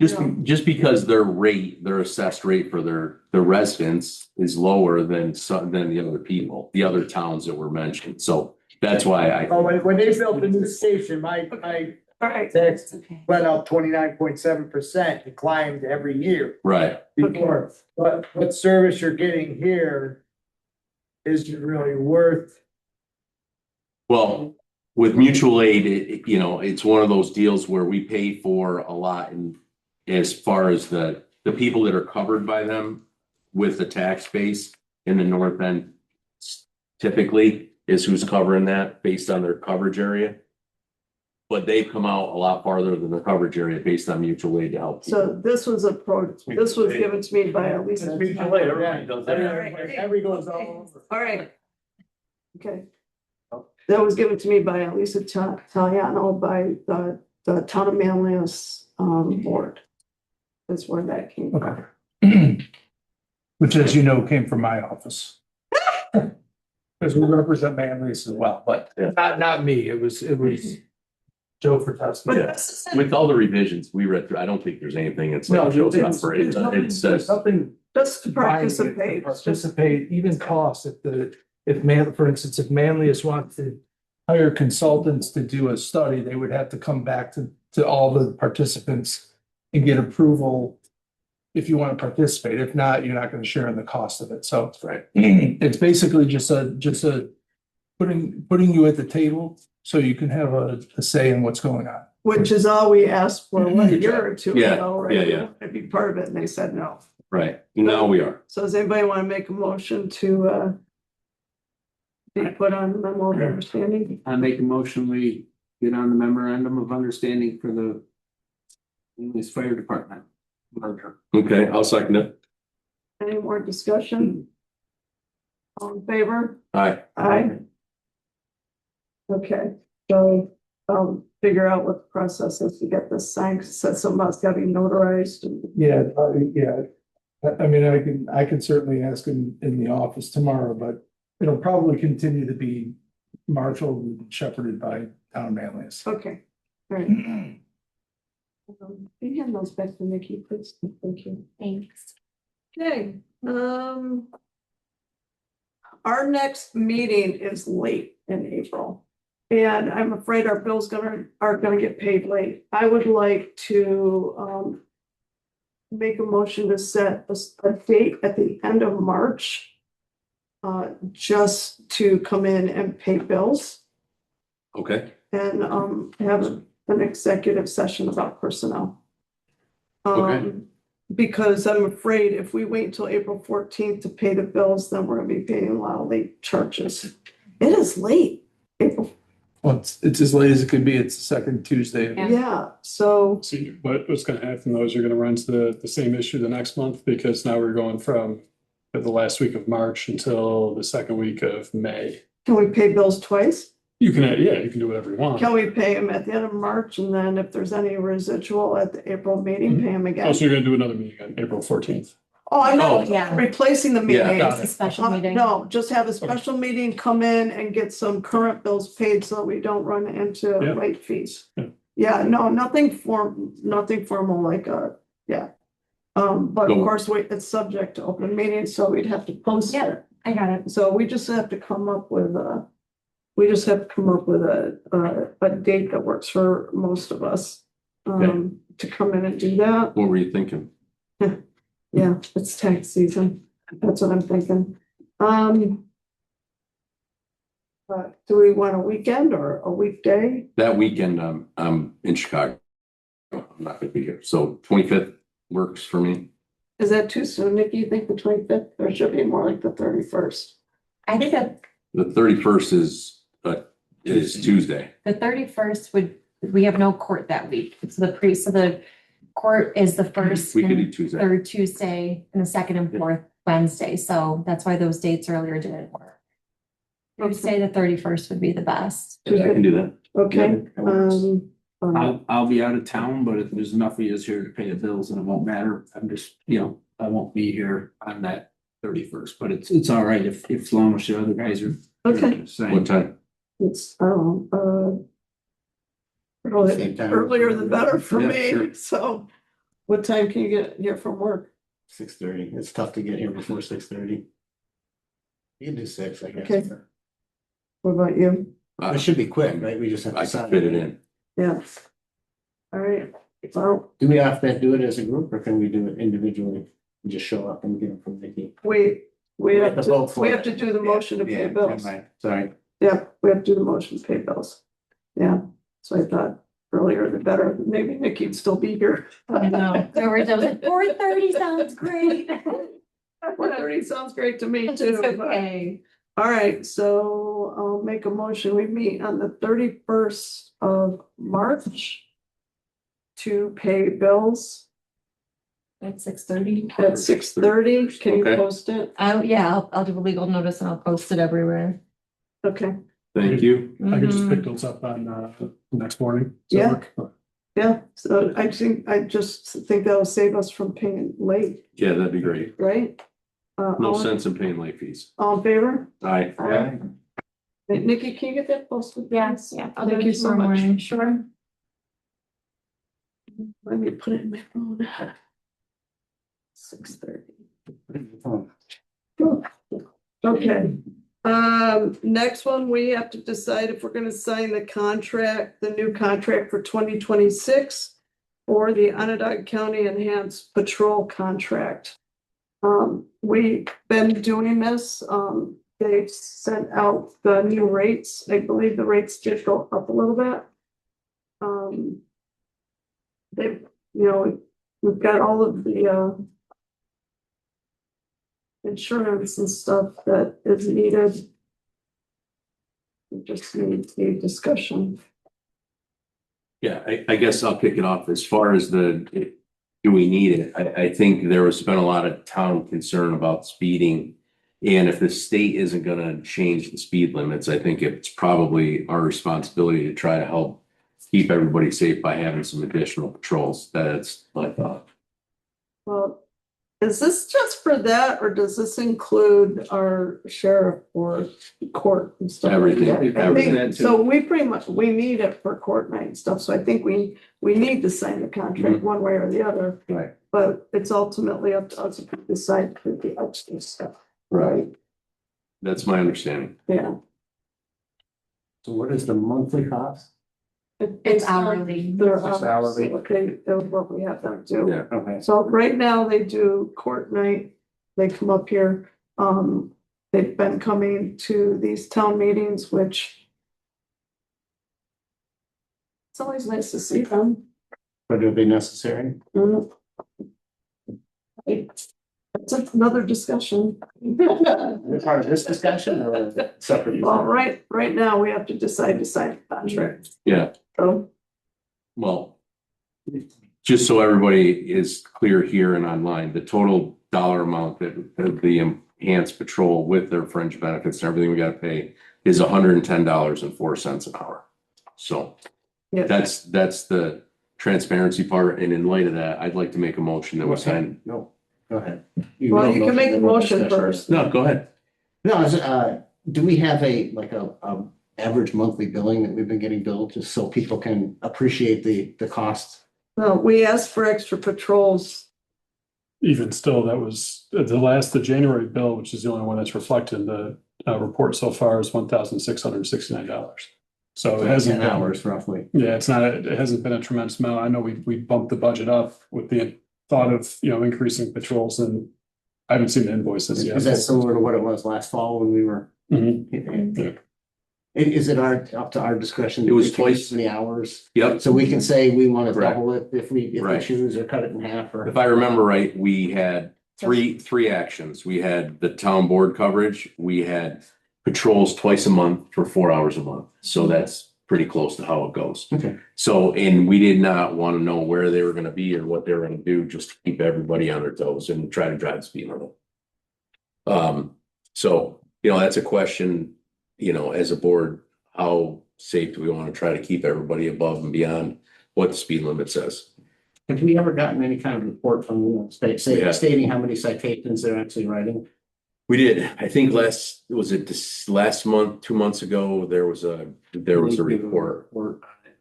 Just because their assessed rate for their residents is lower than the other people, the other towns that were mentioned. So that's why Oh, when they built the new station, my all right, tax Okay. went up 29.7%. It climbed every year right. before. But what service you're getting here isn't really worth. Well, with mutual aid, it's one of those deals where we pay for a lot and as far as the people that are covered by them with the tax base in the north end typically is who's covering that based on their coverage area. But they've come out a lot farther than the coverage area based on mutual aid to help. so this was given to me by Lisa. It's mutual aid, everybody does that. Every goes all over. All right. Okay. That was given to me by Lisa Taliano by the town of Manlius, board. That's where that came from. Okay. Which, as you know, came from my office. Because we represent Manlius as well, but not me. It was Joe But Fortescue. this is, With all the revisions we read through, I don't think there's anything that's No, like shows up for it. It says, there's nothing. just to binding it to participate, Participate, even costs, for instance, if Manlius wants to hire consultants to do a study, they would have to come back to all the participants and get approval if you want to participate. If not, you're not going to share in the cost of it. So right. it's basically just a putting you at the table so you can have a say in what's going on. which is all we asked for what, a year or two Yeah, ago, right? yeah, yeah. To be part of it, and they said no. Right. Now we are. So does anybody want to make a motion to be put on memo of understanding? I make a motion, we get on the memorandum of understanding for the English Fire Department merger. Okay, I'll second it. Any more discussion? All in favor? Aye. Aye. Okay, so figure out what the process is to get this signed, 'cause it says something about it's gotta be notarized. Yeah, I mean, I can certainly ask him in the office tomorrow, but it'll probably continue to be marshaled and shepherded by town Manlius. Okay, all right. Can you hand those back to Nikki, please? Thank you. Thanks. Okay, our next meeting is late in April. And I'm afraid our bills are gonna get paid late. I would like to, make a motion to set a date at the end of March. Just to come in and pay bills Okay. and, have an executive session about personnel. Okay. Because I'm afraid if we wait until April 14th to pay the bills, then we're gonna be paying a lot of late charges. It is late. April, Well, it's as late as it can be. It's the second Tuesday. Yeah. yeah, so, See, what's gonna happen though is you're gonna run into the same issue the next month, because now we're going from the last week of March until the second week of May. can we pay bills twice? You can, yeah, you can do whatever you want. Can we pay them at the end of March and then if there's any residual at the April meeting, pay them again? Also, you're gonna do another meeting on April 14th. Oh, I know, Oh, yeah. replacing the Yeah, meeting. got It's a special meeting. No, just have a special meeting, come in and get some current bills paid so we don't run into Yeah. late fees. Yeah. Yeah, no, nothing formal like yeah. But of So- course, it's subject to open meeting, so we'd have to post Yeah. it. I got it. So we just have to come up with a date that works for most of us. To come in and do that. What were you thinking? Yeah, it's tax season. That's what I'm thinking. Do we want a weekend or a weekday? That weekend, I'm in Chicago. I'm not gonna be here. So 25th works for me. Is that too soon, Nikki? You think the 25th, or should it be more like the 31st? I think that The 31st is Tuesday. the 31st we have no court that week. So the court is the first We could do and Tuesday. third Tuesday and the second and fourth Wednesday, so that's why those dates earlier didn't work. Tuesday, the 31st would be the best. I can do that. Okay, that works. um, I'll be out of town, but if there's enough of you here to pay the bills, and it won't matter. I'm just, I won't be here on that 31st, but it's all right if as long as the other guys are. okay, What time? it's, I don't know, Same time. earlier the better for Yeah, me, sure. so. What time can you get here from work? 6:30. It's tough to get here before 6:30. You can do 6, I guess. Okay. What about you? It should be quick, right? We just have to I sign. can fit it in. Yeah. All right, well, Do we have to do it as a group or can we do it individually? And just show up and get them from Vicky? we have to to, vote for we it. have to do the motion to pay Yeah, bills. never mind. Sorry. Yeah, we have to do the motion to pay bills. Yeah, so I thought earlier the better, maybe Nikki'd still be here. I know. So we're just like, 4:30 sounds great. 4:30 sounds great to me It's too. but- okay. All right, so I'll make a motion. We meet on the 31st of March to pay bills At 6:30. at 6:30. Can you Okay. post it? Yeah, I'll do a legal notice and I'll post it everywhere. Okay, Thank you. I could just pick Mhm. those up on, next morning. Does that Yeah. work? yeah, so I just think that'll save us from paying late, Yeah, that'd be great. right? No all- sense in paying late fees. All in favor? Aye. Aye. Hey, Nikki, can you get that posted? Yes, please? yeah. I'll do Thank it you so tomorrow much. morning. Sure. Let me put it in my phone. 6:30. Okay, next one, we have to decide if we're gonna sign the contract, the new contract for 2026 or the Onondaga County Enhanced Patrol Contract. We've been doing this, they've sent out the new rates. I believe the rates did go up a little bit. They've, we've got all of the, insurance and stuff that is needed. We just need the discussion. Yeah, I guess I'll kick it off. As far as do we need it? I think there has been a lot of town concern about speeding. And if the state isn't gonna change the speed limits, I think it's probably our responsibility to try to help keep everybody safe by having some additional patrols. That's my thought. Well, is this just for that, or does this include our sheriff or court and stuff? like Everything, that? I think- everything. So we pretty much, we need it for court night and stuff, so I think we need to sign the contract one way or the other. Right. But it's ultimately up to us if we decide to do the extra stuff, right? That's my understanding. Yeah. So what is the monthly cost? It's hourly. They're It's hourly. hourly. Okay, that's what we have them do. Yeah. Okay. So right now they do court night, they come up here, they've been coming to these town meetings, which it's always nice to see them. But it'll be necessary. Mm. That's another discussion. Part of this discussion or separate? Well, right now, we have to decide to sign the contract, Yeah, so, well, just so everybody is clear here and online, the total dollar amount that the enhanced patrol with their fringe benefits and everything we gotta pay is $110.04 an hour. So yeah. that's the transparency part. And in light of that, I'd like to make a motion that we sign. No, go ahead. Well, you can make the motion first. No, go ahead. No, do we have a average monthly billing that we've been getting billed, just so people can appreciate the cost? No, we asked for extra patrols. Even still, that was the January bill, which is the only one that's reflected in the report so far, is $1,669. So it hasn't 10 been, hours roughly. yeah, it hasn't been a tremendous amount. I know we bumped the budget up with the thought of, increasing patrols, and I haven't seen the invoices yet. Is that similar to what it was last fall when we were? Mhm. Is it up to our discretion? It was to pick twice. Many hours, Yep. so we can say we want to Correct. double it if we Right. choose, or cut it in half, or. If I remember right, we had three actions. We had the town board coverage. We had patrols twice a month for 4 hours a month. So that's pretty close to how it goes. Okay. So, and we did not want to know where they were going to be or what they were going to do, just to keep everybody on their toes and try to drive the speed limit. So, that's a question, as a board, how safe do we want to try to keep everybody above and beyond what the speed limit says? Have we ever gotten any kind of report from the state Yeah. stating how many citations they're actually writing? We did, I think this last month, 2 months ago, there was a report.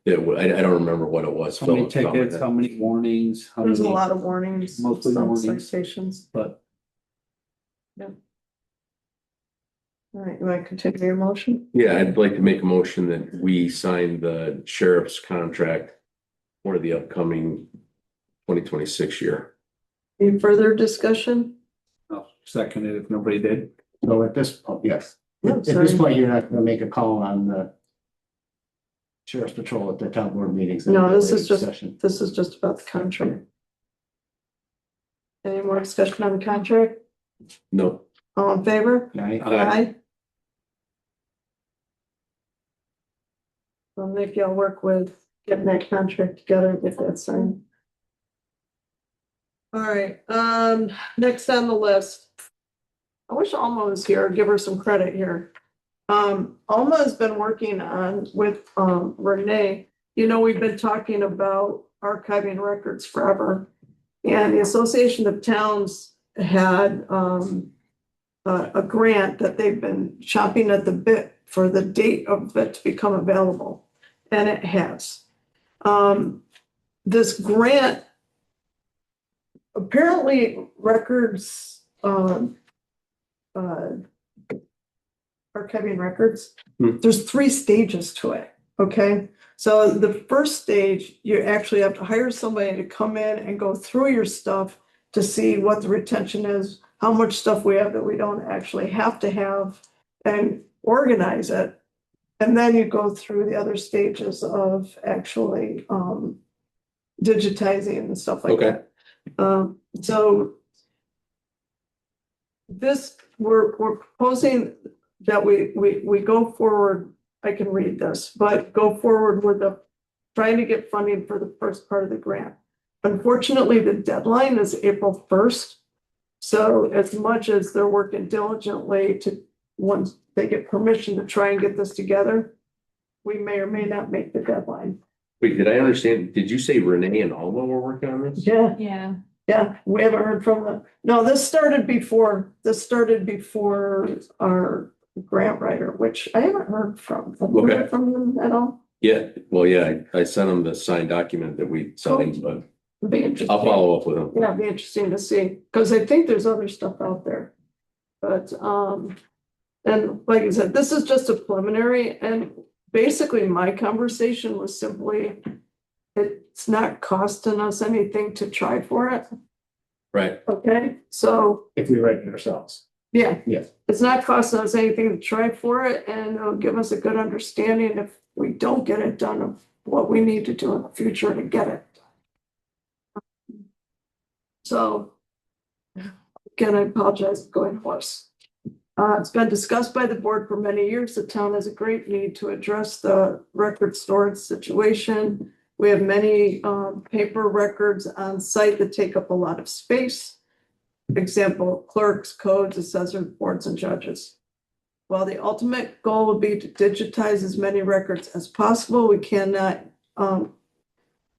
I don't remember what it was. How many Phil, off the top of my tickets, head. how many warnings? how There's a many- lot of warnings, Mostly some warnings. citations. But All right, you want to continue your motion? Yeah, I'd like to make a motion that we sign the sheriff's contract for the upcoming 2026 year. Any further discussion? I'll second it if nobody did. So at this, yes, No, at this sorry. point, you're not gonna make a call on the sheriff's patrol at the town board meetings. No, this is just, Session. this is just about the contract. Any more discussion on the contract? No, All in favor? Right? Aye. Well, Nick, you'll work with getting that contract together, get that signed. All right, next on the list. I wish Alma was here, give her some credit here. Alma has been working on with, Renee, we've been talking about archiving records forever. And the Association of Towns had, a grant that they've been chopping at the bit for the date of it to become available, and it has. This grant, apparently records, archiving records, there's 3 stages to it, okay? So the first stage, you actually have to hire somebody to come in and go through your stuff to see what the retention is, how much stuff we have that we don't actually have to have, and organize it. And then you go through the other stages of actually digitizing and stuff like Okay. that. So this, we're proposing that we go forward. I can read this, but go forward with trying to get funding for the first part of the grant. Unfortunately, the deadline is April 1st. So as much as they're working diligently once they get permission to try and get this together, we may or may not make the deadline. wait, did I understand? Did you say Renee and Alma were working on this? Yeah, Yeah. yeah, we haven't heard from them. No, this started before our grant writer, which I haven't heard from. Have you heard from them at all? Yeah, well, yeah, I sent them the signed document that we signed, but Be interesting. I'll follow up with them. Yeah, it'd be interesting to see, because I think there's other stuff out there. But, and like I said, this is just a preliminary, and basically my conversation was simply, it's not costing us anything to try for it, Right, okay? So, If we write it ourselves. yeah. Yes. It's not costing us anything to try for it, and it'll give us a good understanding if we don't get it done of what we need to do in the future to get it done. So, again, I apologize for going hoarse. It's been discussed by the board for many years. The town has a great need to address the record storage situation. We have many paper records on site that take up a lot of space. Example, clerks, codes, assessors, boards, and judges. While the ultimate goal would be to digitize as many records as possible, we cannot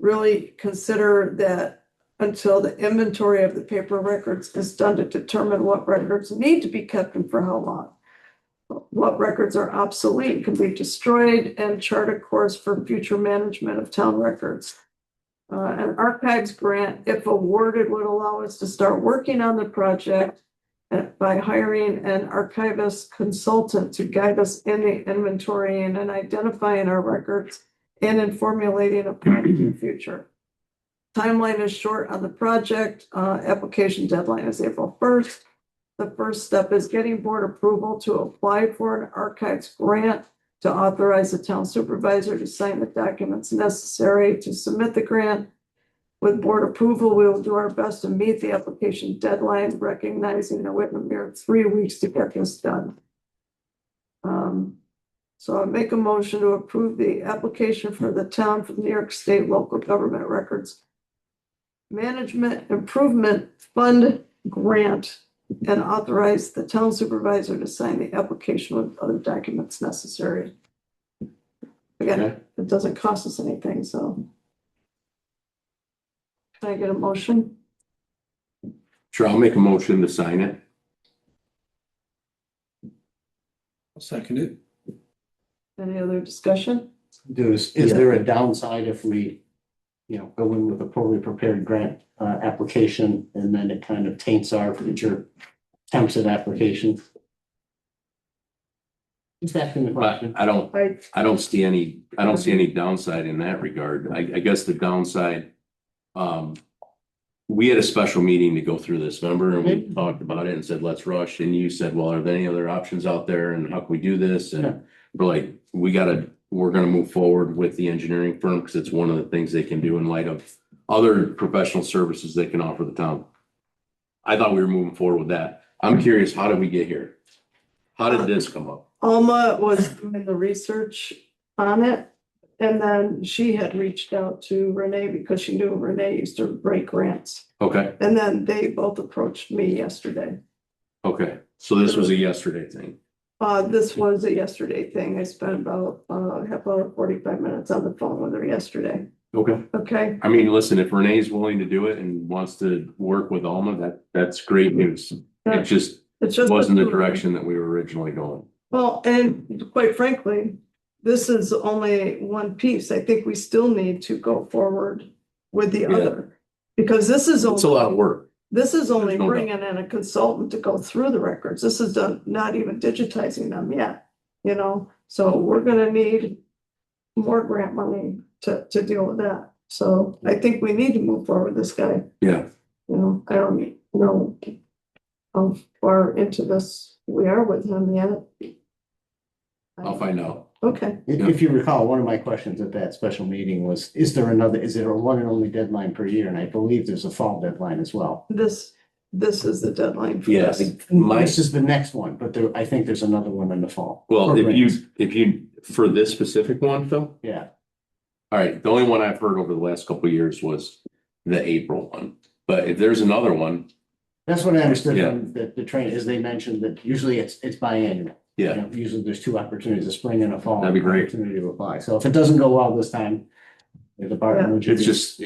really consider that until the inventory of the paper records is done to determine what records need to be kept and for how long. What records are obsolete can be destroyed and chart a course for future management of town records. An archives grant, if awarded, would allow us to start working on the project by hiring an archivist consultant to guide us in the inventorying and identifying our records and in formulating a plan for the future. Timeline is short on the project. Application deadline is April 1st. The first step is getting board approval to apply for an archives grant to authorize the town supervisor to sign the documents necessary to submit the grant. With board approval, we will do our best to meet the application deadline, recognizing that we have a mere 3 weeks to get this done. So I make a motion to approve the application for the town for the New York State Local Government Records Management Improvement Fund Grant and authorize the town supervisor to sign the application with other documents necessary. Again, Okay. it doesn't cost us anything, so. Can I get a motion? Sure, I'll make a motion to sign it. I'll second it. Any other discussion? Is there a downside if we, go in with a poorly prepared grant application and then it kind of taints our future attempts at applications? Just asking the But question. I don't see any downside in that regard. I guess the downside, we had a special meeting to go through this, remember? And we talked about it and said, let's rush. And you said, well, are there any other options out there? And how can we do this? Yeah. And we're like, we're gonna move forward with the engineering firm because it's one of the things they can do in light of other professional services they can offer the town. I thought we were moving forward with that. I'm curious, how did we get here? How did this come up? Alma was doing the research on it. And then she had reached out to Renee because she knew Renee used to write grants. Okay, And then they both approached me yesterday. okay. So this was a yesterday thing. This was a yesterday thing. I spent about half hour, 45 minutes on the phone with her yesterday. Okay. Okay, I mean, listen, if Renee's willing to do it and wants to work with Alma, that's great news. Yeah. It just it's just. wasn't the direction that we were originally going. Well, and quite frankly, this is only one piece. I think we still need to go forward with the Yeah. other. Because this is. It's a lot of work. This is only There's no doubt. bringing in a consultant to go through the records. This is not even digitizing them yet, So we're gonna need more grant money to deal with that. So I think we need to move forward with this guy. Yeah. I don't know how far into this we are with him yet. I'll find out. Okay, If you recall, one of my questions at that special meeting was, is there a one and only deadline per year? And I believe there's a fall deadline as well. this is the deadline for Yeah, this. This is the next one, but I think there's another one in the fall. Well, For grants. if you, for this specific one, Phil, Yeah, all right, the only one I've heard over the last couple of years was the April one. But if there's another one, that's what I understood Yeah. from the train, is they mentioned that usually it's biannual. yeah, Usually there's two opportunities, a spring and a fall. That'd be great. Opportunity to apply. So if it doesn't go well this time, the department. would it's just-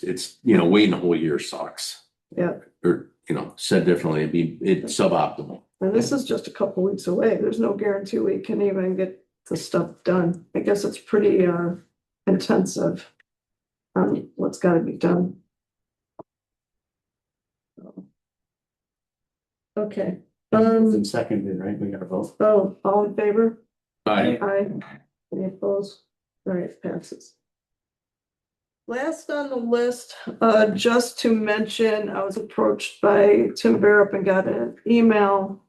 it's, waiting a whole year sucks. Yeah. Or, said differently, it's suboptimal. And this is just a couple weeks away. There's no guarantee we can even get the stuff done. I guess it's pretty intensive on what's gotta be done. Okay, And seconded, right? We got to vote. all in favor? Aye. Aye. Any opposed? All right, passes. Last on the list, just to mention, I was approached by Tim Barrett and got an email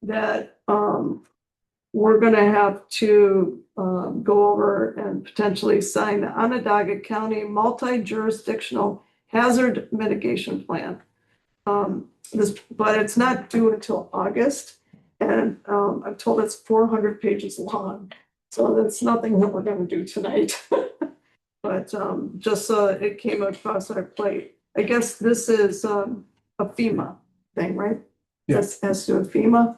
that, we're gonna have to, go over and potentially sign the Onondaga County Multi-Jurisdictional Hazard Mitigation Plan. But it's not due until August, and, I'm told it's 400 pages long. So that's nothing that we're gonna do tonight. But, just so it came across our plate. I guess this is, a FEMA thing, right? Yeah. This has to do with FEMA.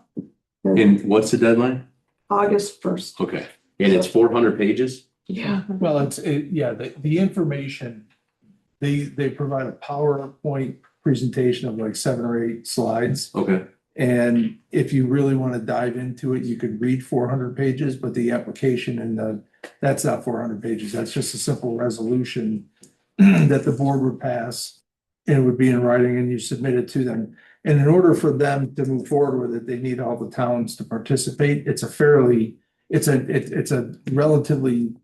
And what's the deadline? August 1st. Okay, and it's 400 pages? Yeah. Well, the information, they provide a PowerPoint presentation of like 7 or 8 slides. Okay, And if you really want to dive into it, you could read 400 pages, but the application and that's not 400 pages. That's just a simple resolution that the board would pass. And it would be in writing and you submit it to them. And in order for them to move forward with it, they need all the towns to participate. It's a relatively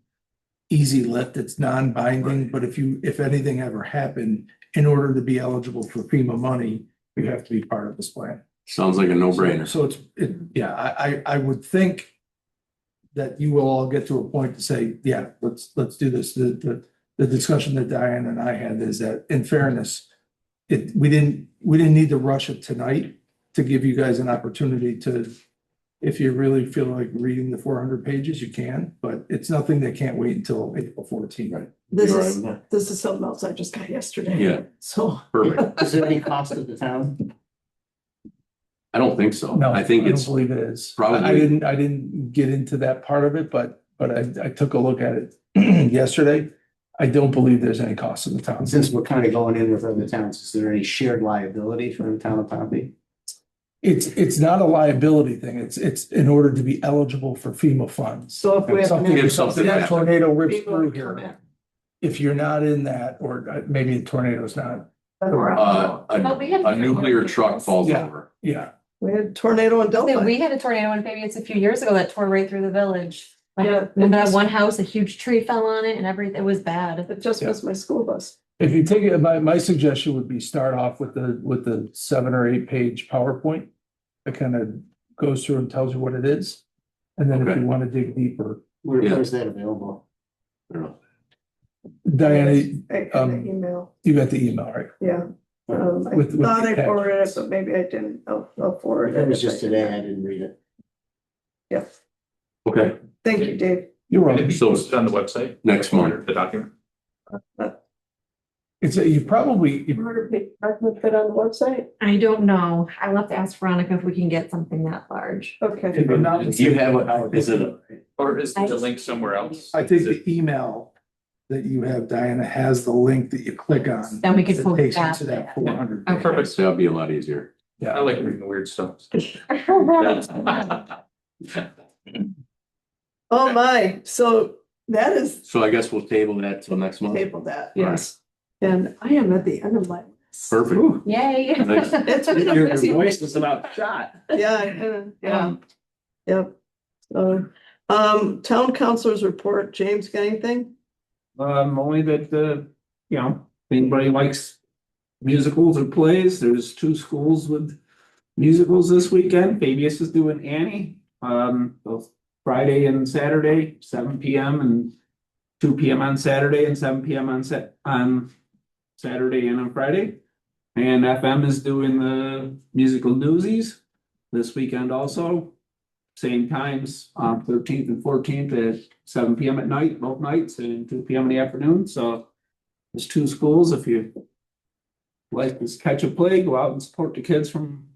easy lift. It's non-binding, but if anything ever happened, in order to be eligible for FEMA money, you have to be part of this plan. sounds like a no-brainer. So I would think that you will all get to a point to say, yeah, let's do this. The discussion that Diane and I had is that, in fairness, we didn't need to rush it tonight to give you guys an opportunity to, if you really feel like reading the 400 pages, you can, but it's nothing that can't wait until April 14th. Right. This You're right is, with that. this is something else I just got yesterday. Yeah. So, Perfect. Is there any cost to the town? I don't think so. No, I think don't it's believe it is. probably- I didn't get into that part of it, but I took a look at it yesterday. I don't believe there's any cost to the town. Since we're kind of going in with other towns, is there any shared liability for the town of Pompey? It's not a liability thing. It's in order to be eligible for FEMA funds. So if we have. Something, If if something a tornado rips People through come here, in. if you're not in that, or maybe the tornado's not, But we had- A nuclear truck falls Yeah. over. yeah. We had tornado in So Delphi. we had a tornado in Fabius a few years ago that tore right through the village. Like, Yeah. remember that one house, a huge tree fell on it and everything, it was bad. It just missed my school bus. If you take it, my suggestion would be start off with the 7 or 8 page PowerPoint. That kind of goes through and tells you what it is. And then if Okay. you want to dig deeper, Where's that available? I don't know. Diana, I got an email, you got the email, right? yeah. I With thought the I attachments. forwarded it, but maybe I didn't. I'll forward it. It was just today, I didn't read it. Yeah, Okay, thank you, Dave. You're Can it welcome. be posted on the website? next month. The document? You probably, Murder page, I can fit on the website? I don't know. I'll have to ask Veronica if we can get something that large. Okay. Do you have a, is it a, Or is the link somewhere else? I think the email that you have, Diana, has the link that you click on. Then we could that post takes you that. to that 400. Okay. Perfect. that'd be a lot easier. I like reading weird stuff. Oh my, so that is So I guess we'll table that till next month. table that, yes. And I am at the end of my. Perfect. Yay. Nice. It's been a Your busy week. voice is about shot. Yeah. Yep. So, town councilors report, James, got anything? Only that, you know, if anybody likes musicals or plays, there's 2 schools with musicals this weekend. Fabius is doing Annie, both Friday and Saturday, 7 PM and 2 PM on Saturday and 7 PM on Saturday and on Friday. And FM is doing the musical Newsies this weekend also. Same times, 13th and 14th at 7 PM at night, both nights, and 2 PM in the afternoon. So there's 2 schools. If you like to catch a play, go out and support the kids from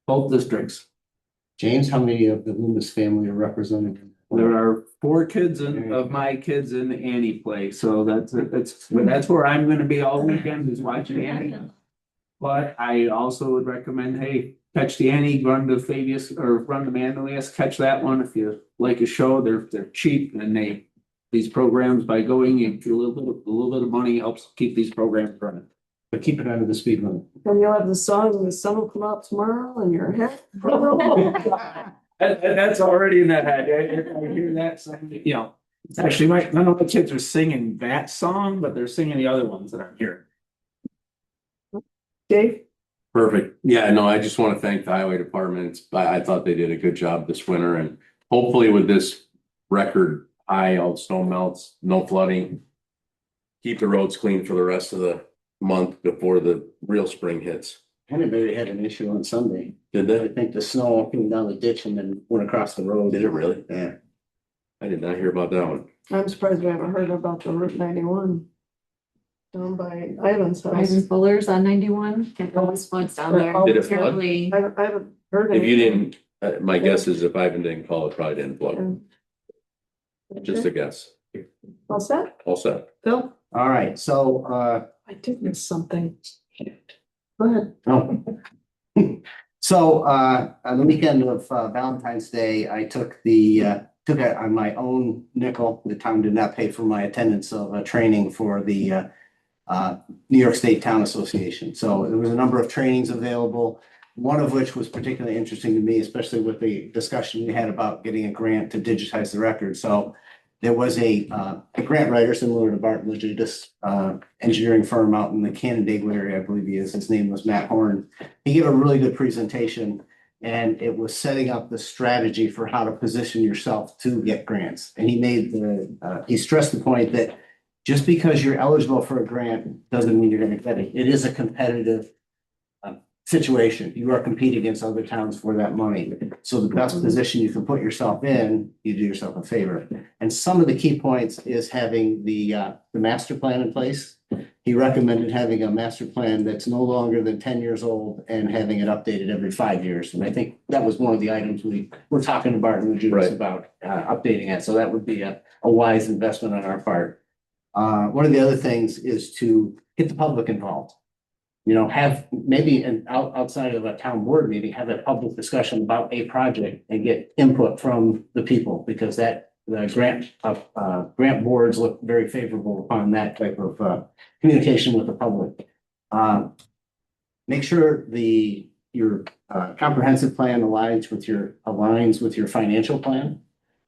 both districts. James, how many of the Loomis family are represented? There are 4 kids of my kids in the Annie play, so that's where I'm gonna be all weekend, is watching Annie. But I also would recommend, hey, catch the Annie, run to Fabius or run to Manlius, catch that one if you like a show. They're cheap, and these programs, by going, you get a little bit of money, helps keep these programs running. But keep it under the speed limit. And you'll have the song, and the sun will come out tomorrow, and your head. That's already in that head. I hear that song, you know, it's actually none of the kids are singing that song, but they're singing the other ones that I'm hearing. Dave? Perfect. Yeah, no, I just want to thank the highway department. I thought they did a good job this winter, and hopefully with this record high, all the snow melts, no flooding. Keep the roads clean for the rest of the month before the real spring hits. Anybody had an issue on Sunday. Did I they? think the snow came down the ditch and then went across the road. Did it really? Yeah. I did not hear about that one. I'm surprised we haven't heard about the Route 91. Down by Ivan's house. Ivan Fuller's on 91. It always floods down there. Did it flood? Terribly. I haven't heard. If you anything. didn't, my guess is if Ivan didn't call, it probably didn't flood. Just a guess. All set? All set. Phil? All right, so, I did miss something. Go ahead. So, on the weekend of Valentine's Day, I took it on my own nickel. The town did not pay for my attendance of a training for the New York State Town Association. So there was a number of trainings available, one of which was particularly interesting to me, especially with the discussion we had about getting a grant to digitize the record. So there was a grant writer similar to Barton Legidus, engineering firm out in the Canandaigua area, I believe he is. His name was Matt Horn. He gave a really good presentation, and it was setting up the strategy for how to position yourself to get grants. And he stressed the point that just because you're eligible for a grant doesn't mean you're going to get it. It is a competitive situation. You are competing against other towns for that money. So the best position you can put yourself in, you do yourself a favor. And some of the key points is having the master plan in place. he recommended having a master plan that's no longer than 10 years old and having it updated every 5 years. And I think that was one of the items we were talking to Barton and Judas Right. about, updating it. So that would be a wise investment on our part. One of the other things is to get the public involved. You know, have maybe outside of a town board meeting, have a public discussion about a project and get input from the people, because the grant boards look very favorable upon that type of communication with the public. Make sure your comprehensive plan aligns with your financial plan,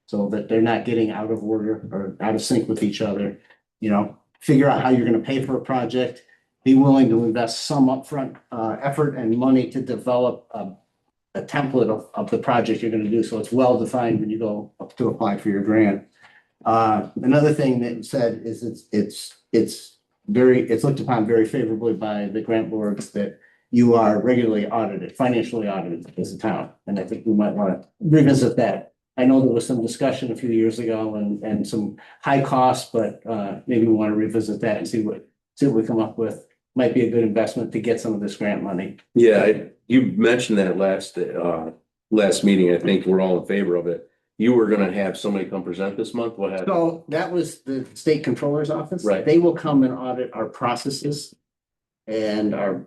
so that they're not getting out of order or out of sync with each other. You know, figure out how you're gonna pay for a project. Be willing to invest some upfront effort and money to develop a template of the project you're gonna do, so it's well defined when you go up to apply for your grant. Another thing that you said is it's looked upon very favorably by the grant boards that you are regularly audited, financially audited as a town, and I think we might want to revisit that. I know there was some discussion a few years ago and some high costs, but maybe we want to revisit that and see what we come up with. Might be a good investment to get some of this grant money. Yeah, you mentioned that last meeting. I think we're all in favor of it. You were gonna have somebody come present this month. What happened? So that was the state controller's office. Right. They will come and audit our processes and our,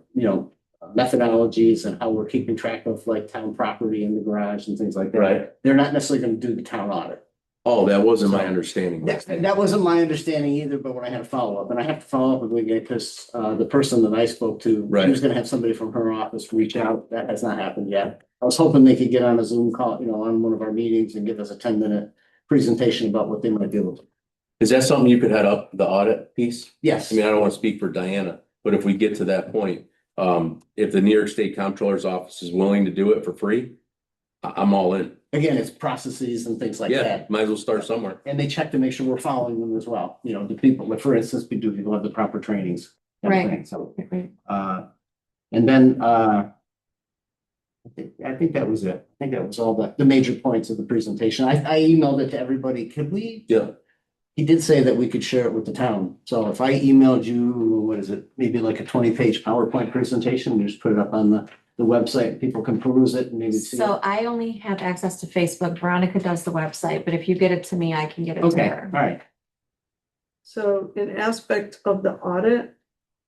methodologies and how we're keeping track of like town property in the garage and things like that. Right. They're not necessarily gonna do the town audit. Oh, that wasn't my understanding. That wasn't my understanding either, but when I had to follow up, and I have to follow up with Wingate because the person that I spoke to, Right. she was gonna have somebody from her office reach out. That has not happened yet. I was hoping they could get on a Zoom call, on one of our meetings and give us a 10-minute presentation about what they might be able to. Is that something you could head up, the audit piece? Yes. I mean, I don't want to speak for Diana, but if we get to that point, if the New York State Comptroller's Office is willing to do it for free, I'm all in. Again, it's processes and things like Yeah, that. might as well start somewhere. And they check to make sure we're following them as well. The people, like, for instance, we do have the proper trainings. and Right. everything. So, and then, I think that was it. I think that was all the major points of the presentation. I emailed it to everybody. Could we? Yeah. He did say that we could share it with the town. So if I emailed you, what is it? Maybe like a 20-page PowerPoint presentation, we just put it up on the website. People can peruse it and maybe see. So I only have access to Facebook. Veronica does the website, but if you get it to me, I can get it to Okay, her. all right. So an aspect of the audit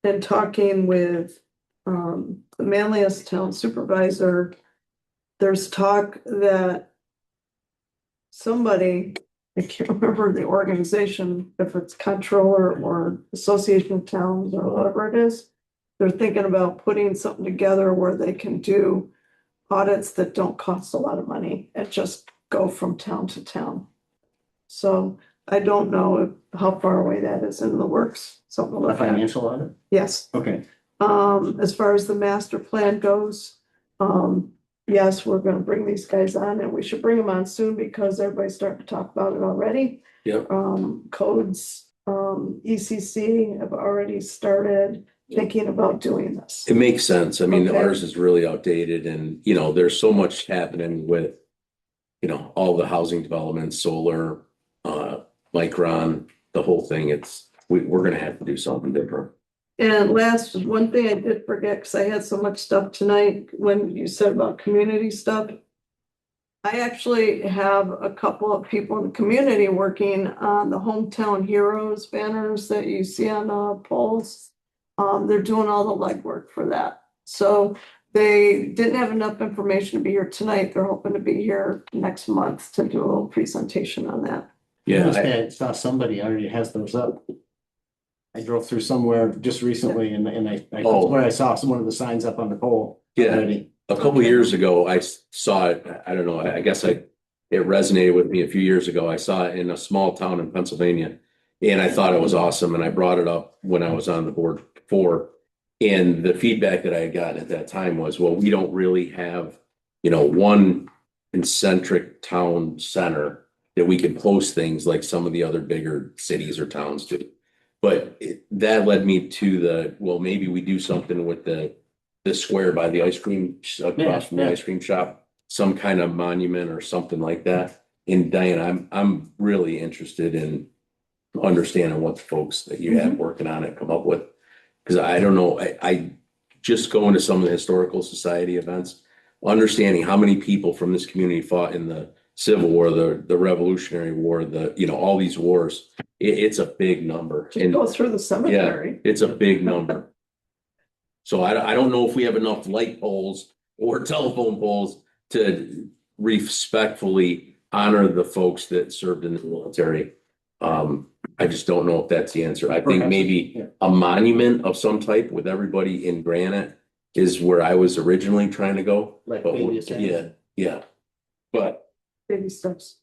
and talking with the Manlius Town Supervisor, there's talk that somebody, I can't remember the organization, if it's Controller or Association of Towns or whatever it is, they're thinking about putting something together where they can do audits that don't cost a lot of money and just go from town to town. So I don't know how far away that is in the works, something A like that. financial audit? Yes. Okay. As far as the master plan goes, yes, we're gonna bring these guys on and we should bring them on soon because everybody's starting to talk about it already. Yep. Codes, ECC have already started thinking about doing this. It makes sense. I mean, Okay. ours is really outdated and, there's so much happening with, all the housing developments, solar, Micron, the whole thing. We're gonna have to do something different. And last, one thing I did forget, because I had so much stuff tonight, when you said about community stuff. I actually have a couple of people in the community working on the Hometown Heroes banners that you see on poles. They're doing all the legwork for that. So they didn't have enough information to be here tonight. They're hoping to be here next month to do a little presentation on that. Yeah. I saw somebody already has those up. I drove through somewhere just recently and I Oh. where I saw one of the signs up on the pole. Yeah. already. A couple years ago, I saw it. I don't know. I guess it resonated with me a few years ago. I saw it in a small town in Pennsylvania. And I thought it was awesome. And I brought it up when I was on the board before. And the feedback that I had gotten at that time was, well, we don't really have, one concentric town center that we can post things like some of the other bigger cities or towns do. But that led me to well, maybe we do something with the square by the ice cream, across from the Yeah. ice cream shop, some kind of monument or something like that. And Diane, I'm really interested in understanding what the folks that you have working on it come up with. Cause I don't know, I just going to some of the historical society events, understanding how many people from this community fought in the Civil War, the Revolutionary War, all these wars. It's a big number. Just And go through the cemetery. it's a big number. So I don't know if we have enough light poles or telephone poles to respectfully honor the folks that served in the military. I just don't know if that's the answer. I think maybe a monument of some type with everybody in granite is where I was originally trying to go. Like But baby yeah. But Baby steps,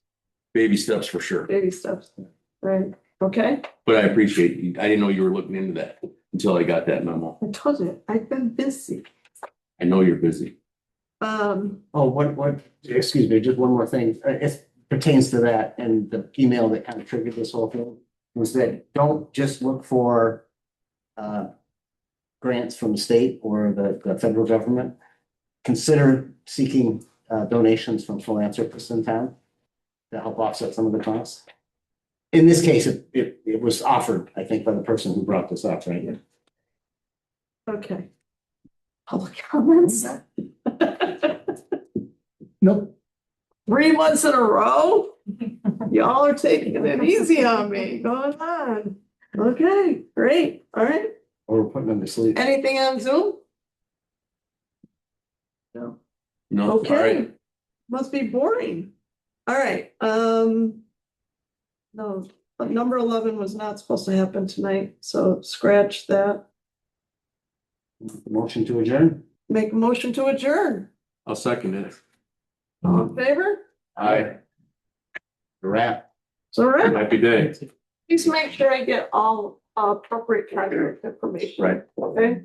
baby steps for sure. baby steps. Right, okay. But I appreciate you. I didn't know you were looking into that until I got that memo. I told you, I've been busy. I know you're busy. Oh, excuse me, just one more thing. It pertains to that and the email that kind of triggered this whole thing was that don't just look for grants from the state or the federal government. Consider seeking donations from philanthropists in town to help offset some of the costs. In this case, it was offered, I think, by the person who brought this up, right? Okay. Public comments? Nope. 3 months in a row? Y'all are taking it easy on me. Going on. Okay, great. All right. Or we're putting them to sleep. Anything on Zoom? No. No, all Okay. right. Must be boring. All right, no, but number 11 was not supposed to happen tonight, so scratch that. Motion to adjourn? Make a motion to adjourn. I'll second it. All in favor? Aye. Wrap. So, right, Happy day. please make sure I get all appropriate contact information. Right. Okay?